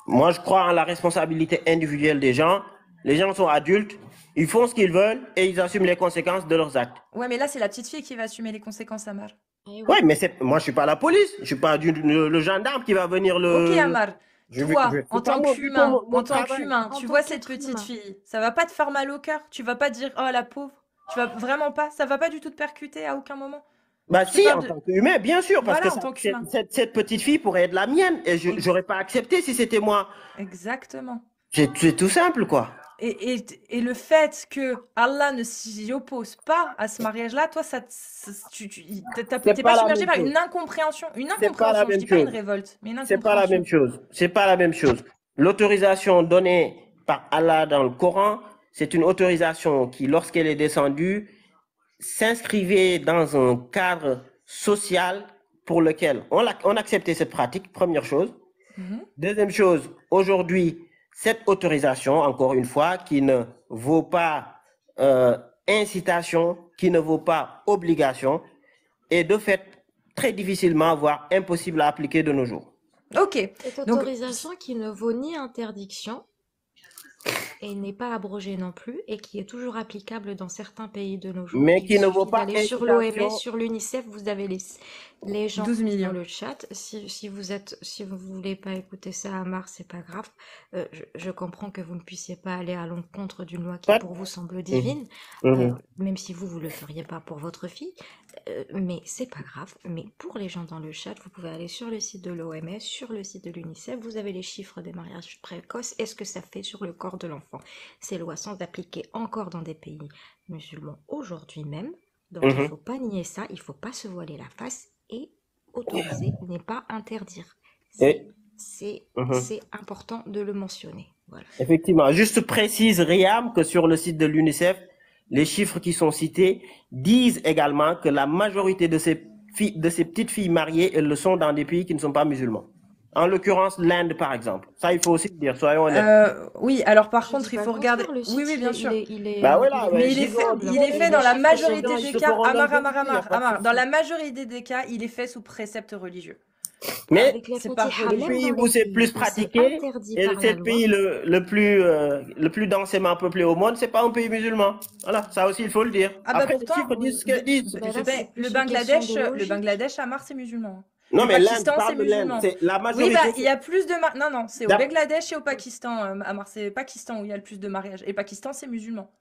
moi, je crois en la responsabilité individuelle des gens. Les gens sont adultes, ils font ce qu'ils veulent et ils assument les conséquences de leurs actes. Ouais, mais là, c'est la petite fille qui va assumer les conséquences, Amar. Eh oui. Ouais, mais moi, je suis pas la police, je suis pas le gendarme qui va venir Ok, Amar. je Toi, fais en pas tant mon qu'humain, mon en tant travail. qu'humain, En tu tant vois cette qu'être petite humain. fille, ça va pas te faire mal au cœur. Tu vas pas dire, oh la pauvre. Tu vas vraiment pas, ça va pas du tout te percuter à aucun moment. Bah Je te si, parle en de, tant qu'humain, bien sûr, parce voilà, que en tant qu'humain. cette petite fille pourrait être la mienne et Ex- j'aurais pas accepté si c'était moi. Exactement. C'est tout simple, quoi. Et le fait que Allah ne s'y oppose pas à ce mariage-là, toi, C'est t'es pas pas la submergé même par chose. une incompréhension. Une C'est pas la incompréhension, je même dis pas une chose. révolte, mais une C'est pas la même incompréhension. chose. C'est pas la même chose. L'autorisation donnée par Allah dans le Coran, c'est une autorisation qui, lorsqu'elle est descendue, s'inscrivait dans un cadre social pour lequel on acceptait cette pratique, première chose. Mhm. Deuxième chose, aujourd'hui, cette autorisation, encore une fois, qui ne vaut pas incitation, qui ne vaut pas obligation, est de fait très difficilement, voire impossible à appliquer de nos jours. Ok. Cette Donc, autorisation qui ne vaut ni interdiction et n'est pas abrogée non plus et qui est toujours applicable dans certains pays de nos jours. Mais Il qui ne vaut suffit pas d'aller sur incitation. l'OMS, sur l'UNICEF, vous avez les gens 12 dans millions. le chat. Si vous voulez pas écouter ça à Mars, c'est pas grave. Je comprends que vous ne puissiez pas aller à l'encontre d'une loi qui Pas- pour vous semble divine, même si vous le feriez pas pour votre fille. Mais c'est pas grave. Mais pour les gens dans le chat, vous pouvez aller sur le site de l'OMS, sur le site de l'UNICEF. Vous avez les chiffres des mariages précoces. Est-ce que ça fait sur le corps de l'enfant? Ces lois sont appliquées encore dans des pays musulmans aujourd'hui même. Donc il faut pas nier ça. Il faut pas se voiler la face et autoriser n'est pas interdire. Et- C'est important de le mentionner. Voilà. Effectivement, juste précise, Riam, que sur le site de l'UNICEF, les chiffres qui sont cités disent également que la majorité de ces petites filles mariées, elles le sont dans des pays qui ne sont pas musulmans. En l'occurrence, l'Inde, par exemple. Ça, il faut aussi le dire, soyons honnêtes. Oui, alors par Je contre, dis il pas faut le regarder. contraire, le Oui, site, oui, bien sûr. Bah il voilà, est ouais, Mais très je dis donc, fiable il est et fait les dans la chiffres sont majorité bons. ils des se cas, feront leur Amar, vérité, y a pas de Amar, dans souci. la majorité des cas, il est fait sous précepte religieux. Mais Avec les C'est pas Fatiha, le même religieux. pays dans où les c'est pays plus où c'est pratiqué interdit et par c'est la le loi, pays le plus densément peuplé au monde, c'est pas un pays musulman. Voilà, ça aussi, il faut le dire. Ah bah Après, les pourtant, chiffres disent oui, ce qu'elles disent. ben là, ben, c'est plus une question de Le logique. Bangladesh, Amar, c'est musulman. Non, Le mais l'Inde, je Pakistan, c'est parle de l'Inde. musulman. C'est la Oui, bah majorité. il y a plus de non, non, c'est au d'ap- Bangladesh et au Pakistan, Amar, c'est Pakistan où il y a le plus de mariages. Et Pakistan, c'est musulman.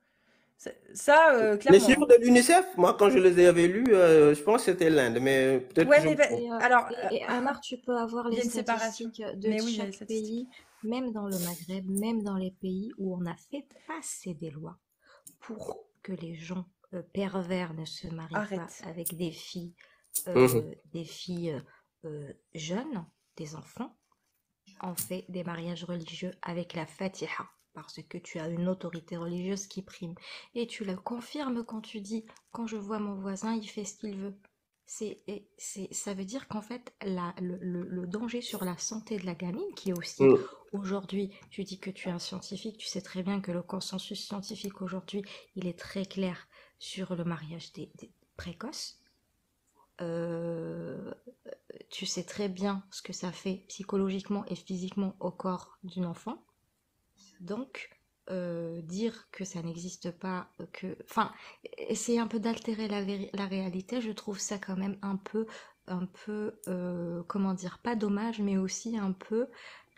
Ça, Les clairement, chiffres hein. de l'UNICEF, moi, quand je les avais lus, je pense que c'était l'Inde, mais peut-être que Ouais, je me mais trompe. alors, Et Amar, tu peux avoir il y les a une séparation. statistiques de Mais oui, il y a les chaque pays, statistiques. même dans le Maghreb, même dans les pays où on a fait passer des lois pour que les gens pervers ne se marient pas Arrête. avec Mhm. des filles jeunes, des enfants. On fait des mariages religieux avec la Fatiha parce que tu as une autorité religieuse qui prime. Et tu le confirmes quand tu dis, quand je vois mon voisin, il fait ce qu'il veut. Ça veut dire qu'en fait, le danger sur la santé de la gamine, qui est aussi, Mhm. aujourd'hui, tu dis que tu es un scientifique, tu sais très bien que le consensus scientifique aujourd'hui, il est très clair sur le mariage des précoces. Euh, Tu sais très bien ce que ça fait psychologiquement et physiquement au corps d'une enfant. Donc, dire que ça n'existe pas, enfin, essayer un peu d'altérer la réalité, je trouve ça quand même comment dire, pas dommage, mais aussi un peu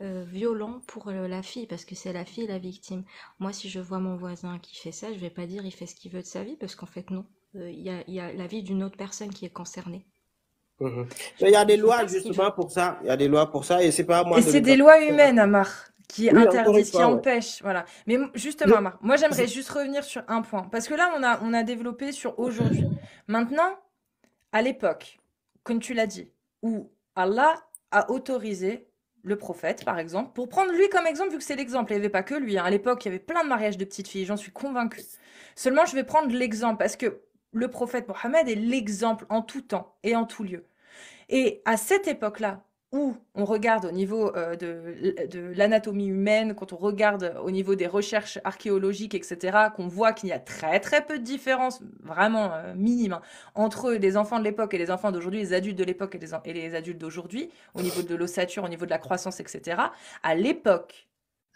violent pour la fille, parce que c'est la fille la victime. Moi, si je vois mon voisin qui fait ça, je vais pas dire il fait ce qu'il veut de sa vie, parce qu'en fait, non. Il y a la vie d'une autre personne qui est concernée. Mhm. Mais il y a des Il fait lois pas ce qu'il veut. justement pour ça. Il y a des lois pour ça et c'est pas à moi Et de c'est les des lois appliquer. humaines, Amar, qui Oui, encore une interdisent, qui fois, ouais. empêchent, voilà. Mais Je- justement, Amar, moi je- j'aimerais juste revenir sur un point, parce que là on a développé sur aujourd'hui. Maintenant, à l'époque, comme tu l'as dit, où Allah a autorisé le prophète, par exemple, pour prendre lui comme exemple, vu que c'est l'exemple, il n'y avait pas que lui, hein. À l'époque, il y avait plein de mariages de petites filles, j'en suis convaincue. Seulement, je vais prendre l'exemple, parce que le prophète Mohammed est l'exemple en tout temps et en tout lieu. Et à cette époque-là, où on regarde au niveau de l'anatomie humaine, quand on regarde au niveau des recherches archéologiques, etc., qu'on voit qu'il y a très très peu de différence, vraiment minime, hein, entre les enfants de l'époque et les enfants d'aujourd'hui, les adultes de l'époque et les adultes d'aujourd'hui, au niveau de l'ossature, au niveau de la croissance, etc., à l'époque,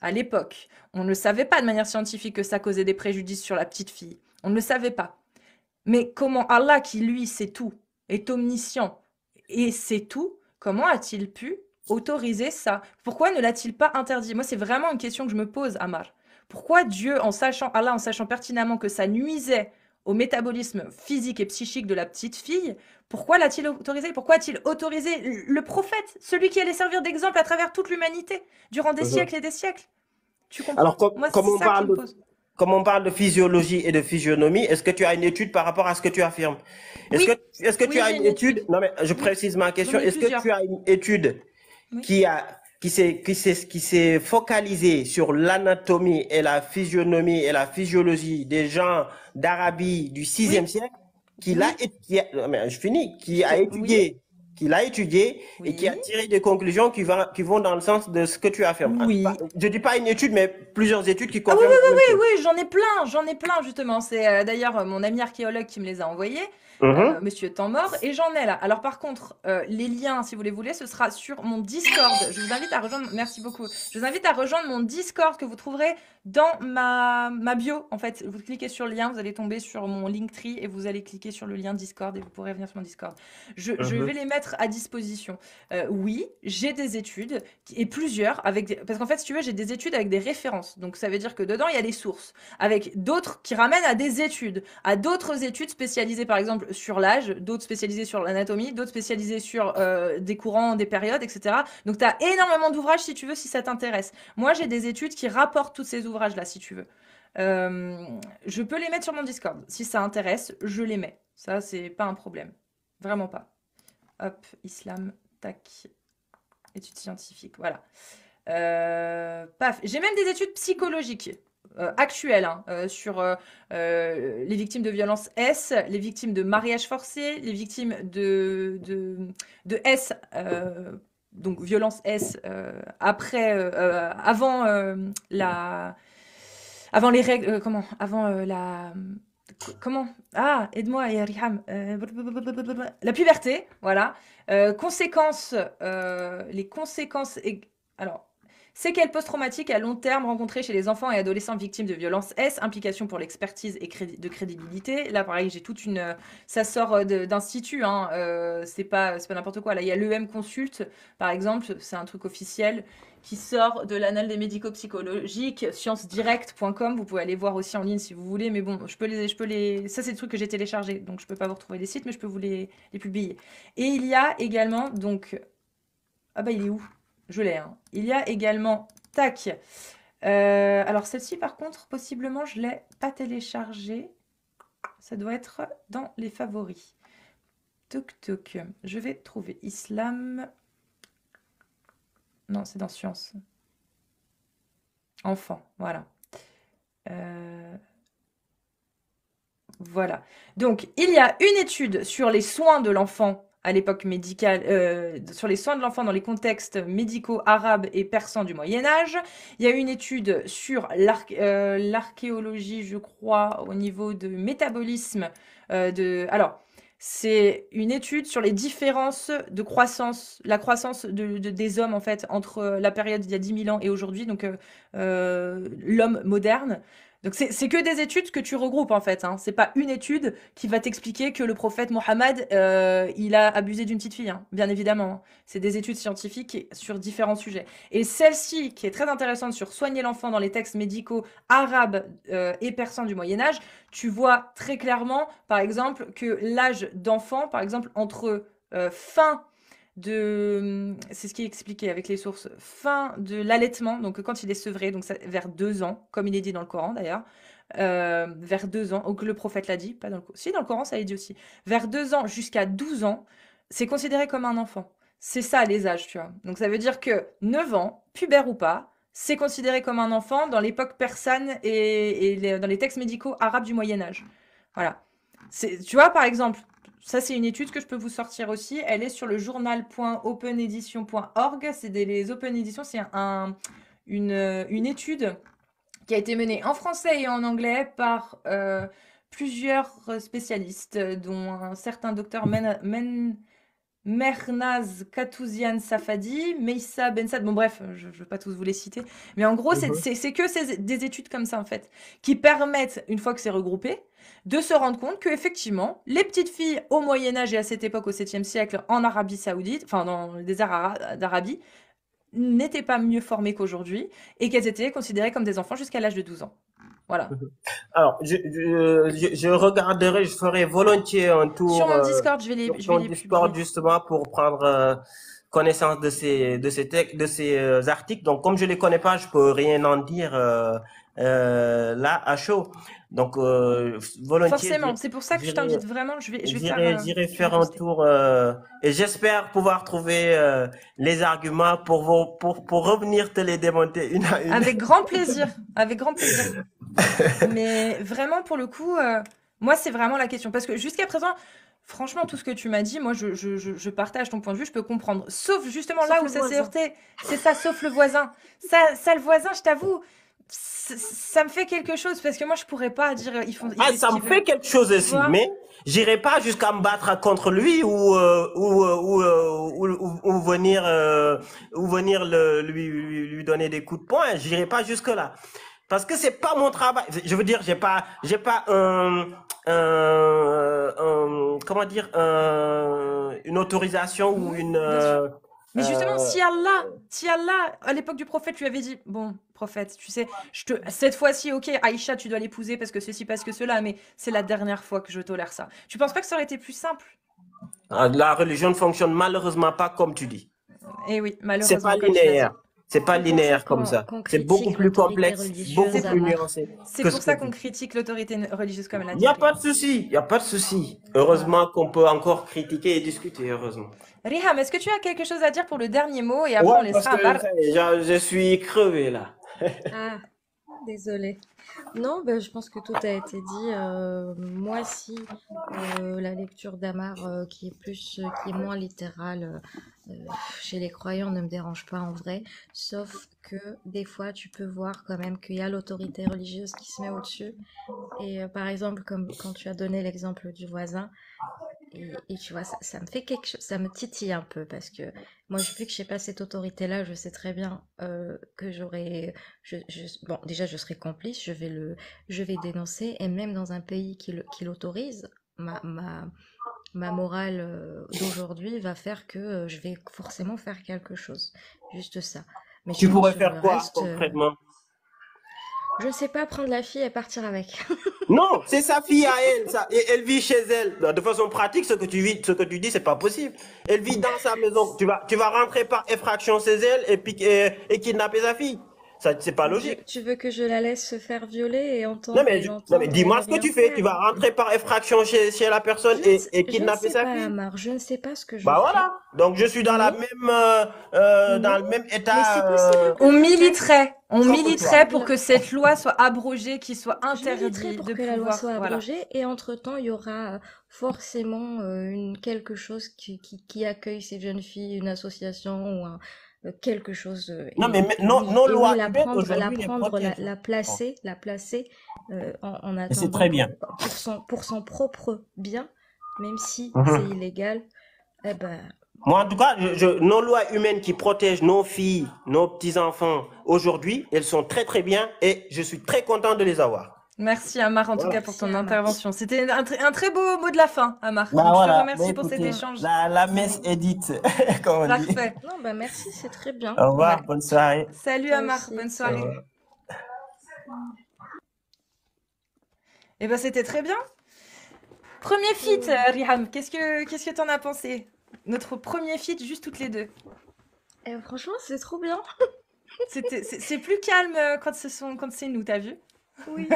à l'époque, on ne savait pas de manière scientifique que ça causait des préjudices sur la petite fille. On ne le savait pas. Mais comment Allah, qui lui sait tout, est omniscient et sait tout, comment a-t-il pu autoriser ça? Pourquoi ne l'a-t-il pas interdit? Moi, c'est vraiment une question que je me pose, Amar. Pourquoi Dieu, Allah, en sachant pertinemment que ça nuisait au métabolisme physique et psychique de la petite fille, pourquoi l'a-t-il autorisé? Pourquoi a-t-il autorisé le prophète, celui qui allait servir d'exemple à travers toute l'humanité, durant des Mhm. siècles et des siècles? Tu comprends? Alors, comme, Moi, comme c'est on ça qui parle me de, pose. comme on parle de physiologie et de physionomie, est-ce que tu as une étude par rapport à ce que tu affirmes? Est-ce que, Oui, est-ce que tu oui, as j'ai une une étude? étude. Non, mais je Oui, précise ma j'en question. ai Est-ce que tu plusieurs. as une étude Oui. qui s'est focalisée sur l'anatomie et la physionomie et la physiologie des gens d'Arabie du sixième Oui, siècle, oui, non, mais je finis, oui, qui l'a étudié et qui a oui, tiré des conclusions qui vont dans le sens de ce que tu affirmes. oui. Je dis pas une étude, mais plusieurs études qui Ah oui, confirment oui, la même oui, chose. oui, oui, j'en ai plein justement. C'est d'ailleurs mon ami archéologue qui me les a envoyés, Mhm. Monsieur Temps-Mort, et j'en ai là. Alors par contre, les liens, si vous les voulez, ce sera sur mon Discord. Je vous invite à rejoindre, merci beaucoup. Je vous invite à rejoindre mon Discord que vous trouverez dans ma bio. En fait, vous cliquez sur le lien, vous allez tomber sur mon Linktree et vous allez cliquer sur le lien Discord et vous pourrez venir sur mon Discord. Je vais Mhm. les mettre à disposition. Oui, j'ai des études et plusieurs parce qu'en fait, si tu veux, j'ai des études avec des références. Donc ça veut dire que dedans, il y a les sources avec d'autres qui ramènent à des études, à d'autres études spécialisées par exemple sur l'âge, d'autres spécialisées sur l'anatomie, d'autres spécialisées sur des courants, des périodes, etc. Donc tu as énormément d'ouvrages si tu veux, si ça t'intéresse. Moi, j'ai des études qui rapportent tous ces ouvrages-là, si tu veux. Euh, je peux les mettre sur mon Discord. Si ça intéresse, je les mets. Ça, c'est pas un problème. Vraiment pas. Hop, islam, tac, études scientifiques, voilà. Paf. J'ai même des études psychologiques. actuels hein, sur les victimes de violences S, les victimes de mariage forcé, les victimes de S, donc violence S, avant les règles, comment? Ah, aide-moi, ya Riham. La puberté, voilà. Conséquences, les conséquences. Alors, séquelles post-traumatiques à long terme rencontrées chez les enfants et adolescents victimes de violences S, implications pour l'expertise et de crédibilité. Là, pareil, j'ai toute une. Ça sort d'institut, hein. C'est pas n'importe quoi. Là, il y a l'EM Consult, par exemple, c'est un truc officiel qui sort de l'Annales des médico-psychologiques, sciencesdirect.com. Vous pouvez aller voir aussi en ligne si vous voulez, mais bon, ça c'est des trucs que j'ai téléchargés, donc je peux pas vous retrouver les sites, mais je peux vous les publier. Et il y a également, donc, ah bah il est où? Je l'ai, hein. Il y a également, tac, alors celle-ci par contre, possiblement je l'ai pas téléchargée, ça doit être dans les favoris. Toc toc, je vais trouver Islam. Non, c'est dans Sciences. Enfant, voilà. Voilà. Donc, il y a une étude sur les soins de l'enfant à l'époque médicale, sur les soins de l'enfant dans les contextes médicaux arabes et persans du Moyen Âge. Il y a une étude sur l'archéologie, je crois, au niveau de métabolisme. Alors, c'est une étude sur les différences de croissance, la croissance des hommes en fait entre la période d'il y a 10 000 ans et aujourd'hui, donc l'homme moderne. Donc c'est que des études que tu regroupes en fait. Hein. C'est pas une étude qui va t'expliquer que le prophète Mohammed il a abusé d'une petite fille, hein, bien évidemment. Hein. C'est des études scientifiques sur différents sujets. Et celle-ci, qui est très intéressante sur soigner l'enfant dans les textes médicaux arabes et persans du Moyen Âge, tu vois très clairement, par exemple, que l'âge d'enfant, par exemple, entre c'est ce qui est expliqué avec les sources, fin de l'allaitement, donc quand il est sevré, donc ça, vers 2 ans, comme il est dit dans le Coran d'ailleurs, vers 2 ans, ou que le prophète l'a dit, pas dans le Coran, si dans le Coran ça est dit aussi, vers 2 ans jusqu'à 12 ans, c'est considéré comme un enfant. C'est ça les âges, tu vois. Donc ça veut dire que 9 ans, pubère ou pas, c'est considéré comme un enfant dans l'époque persane et dans les textes médicaux arabes du Moyen Âge. Voilà. Tu vois, par exemple, ça, c'est une étude que je peux vous sortir aussi. Elle est sur le journal.openedition.org. Les Open Editions, c'est une étude qui a été menée en français et en anglais par plusieurs spécialistes, dont un certain docteur Mernaz Katouzian Safadi, Meissa Bensad, bon bref, je ne veux pas tous vous les citer, mais en gros, c'est que des études comme ça, en fait, qui permettent, une fois que c'est regroupé, de se rendre compte que effectivement, les petites filles au Moyen-Âge et à cette époque, au 7e siècle, en Arabie Saoudite, enfin dans le désert d'Arabie, n'étaient pas mieux formées qu'aujourd'hui, et qu'elles étaient considérées comme des enfants jusqu'à l'âge de 12 ans. Voilà. Alors, je regarderai, je ferai volontiers un tour sur mon Discord, je vais les Discord publier. justement pour prendre connaissance de ces articles. Donc, comme je les connais pas, je peux rien en dire là à chaud. Donc, volontiers. Forcément, c'est pour ça que je t'invite vraiment. J'irai faire un tour et j'espère pouvoir trouver les arguments pour revenir te les démonter une à une. Avec grand plaisir, avec grand plaisir. Mais vraiment, pour le coup, moi, c'est vraiment la question. Parce que jusqu'à présent, franchement, tout ce que tu m'as dit, moi, je partage ton point de vue, je peux comprendre. Sauf justement là où ça s'est heurté. C'est ça, sauf le voisin. Ça, le voisin, je t'avoue, ça me fait quelque chose. Parce que moi, je pourrais pas dire. Ça me fait quelque chose aussi, mais j'irai pas jusqu'à me battre contre lui ou venir lui donner des coups de poing. J'irai pas jusque là. Parce que c'est pas mon travail. Je veux dire, j'ai pas comment dire, une autorisation ou une. Mais justement, si Allah, à l'époque du prophète, lui avait dit, bon, prophète, tu sais, cette fois-ci, ok, Aïcha, tu dois l'épouser parce que ceci, parce que cela, mais c'est la dernière fois que je tolère ça. Tu penses pas que ça aurait été plus simple? La religion ne fonctionne malheureusement pas comme tu dis. Eh oui, malheureusement. C'est pas linéaire. C'est pas linéaire comme ça. C'est beaucoup plus complexe, beaucoup plus nuancé. C'est pour ça qu'on critique l'autorité religieuse comme elle a dit. Il n'y a pas de souci, il n'y a pas de souci. Heureusement qu'on peut encore critiquer et discuter, heureusement. Riham, est-ce que tu as quelque chose à dire pour le dernier mot et après on laissera je suis crevé là. Désolée. Non, ben, je pense que tout a été dit. Moi, si la lecture d'Amar, qui est moins littérale, chez les croyants, ne me dérange pas en vrai. Sauf que des fois, tu peux voir quand même qu'il y a l'autorité religieuse qui se met au-dessus. Et par exemple, comme quand tu as donné l'exemple du voisin, et tu vois, ça me fait quelque chose, ça me titille un peu parce que moi, vu que je n'ai pas cette autorité-là, je sais très bien que bon, déjà, je serai complice, je vais dénoncer, et même dans un pays qui l'autorise, ma morale d'aujourd'hui va faire que je vais forcément faire quelque chose. Juste ça. Mais Tu sinon, pourrais sur faire le quoi reste, concrètement? je ne sais pas prendre la fille et partir avec. Non, c'est sa fille à elle, ça, et elle vit chez elle. De façon pratique, ce que tu dis, c'est pas possible. Elle vit dans sa maison. Tu vas rentrer par effraction chez elle et kidnapper sa fille. Ça, c'est pas logique. Tu veux que je la laisse se faire violer et Non, mais l'entendre et ne dis-moi ce que rien tu fais. Tu faire? vas rentrer par effraction chez la personne et Je ne kidnapper sais sa pas, fille. Amar, je ne sais pas ce que je Bah ferai, voilà. Donc je suis mais dans non, le même mais c'est état possible que On je le fasse. on que C'est militerait toi. pour possible. que cette loi soit abrogée, qu'il soit Je militerai interdit pour de que la loi pouvoir, soit voilà. abrogée et entre-temps, il y aura forcément quelque chose qui accueille ces jeunes filles, une association ou quelque chose. Non, mais nos Et oui, lois humaines aujourd'hui les protègent. Bon. la placer en Et c'est attendant très bien. pour son propre bien, même si c'est Mhm. illégal, eh ben, Moi, en tout cas, nos lois humaines qui protègent nos filles, nos petits-enfants aujourd'hui, elles sont très très bien et je suis très content de les avoir. Merci Amar en tout Voilà. cas pour merci ton Amar. intervention. C'était un très beau mot de la fin, Amar. Bah Donc je te voilà, bah remercie pour cet écoutez, échange. la messe est dite, comme on dit. Parfait. Non, bah merci, c'est très bien. Au Ouais. revoir, bonne soirée. Salut Toi Amar, aussi, bonne Au soirée. salut. revoir. Eh ben c'était très bien. Premier feat, Riham, qu'est-ce que t'en as pensé? Notre premier feat, juste toutes les deux. Franchement, c'est trop bien. C'est plus calme quand c'est nous, t'as vu? Oui.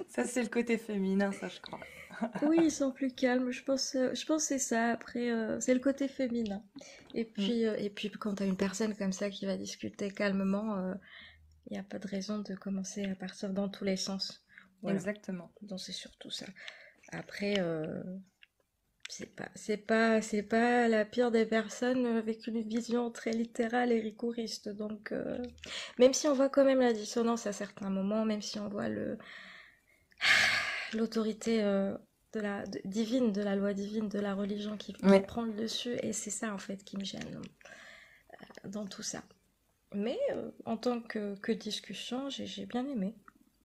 Ça c'est le côté féminin, ça je crois. Oui, ils sont plus calmes. Je pense que c'est ça. Après, c'est le côté féminin. Et puis quand t'as une personne comme ça qui va discuter calmement, il n'y a pas de raison de commencer à partir dans tous les sens. Voilà. Exactement. Donc c'est surtout ça. Après, c'est pas la pire des personnes avec une vision très littérale et rigoriste. Donc, même si on voit quand même la dissonance à certains moments, même si on voit l'autorité divine, de la loi divine, de la religion qui Ouais. prend le dessus, et c'est ça en fait qui me gêne dans tout ça. Mais en tant que discussion, j'ai bien aimé.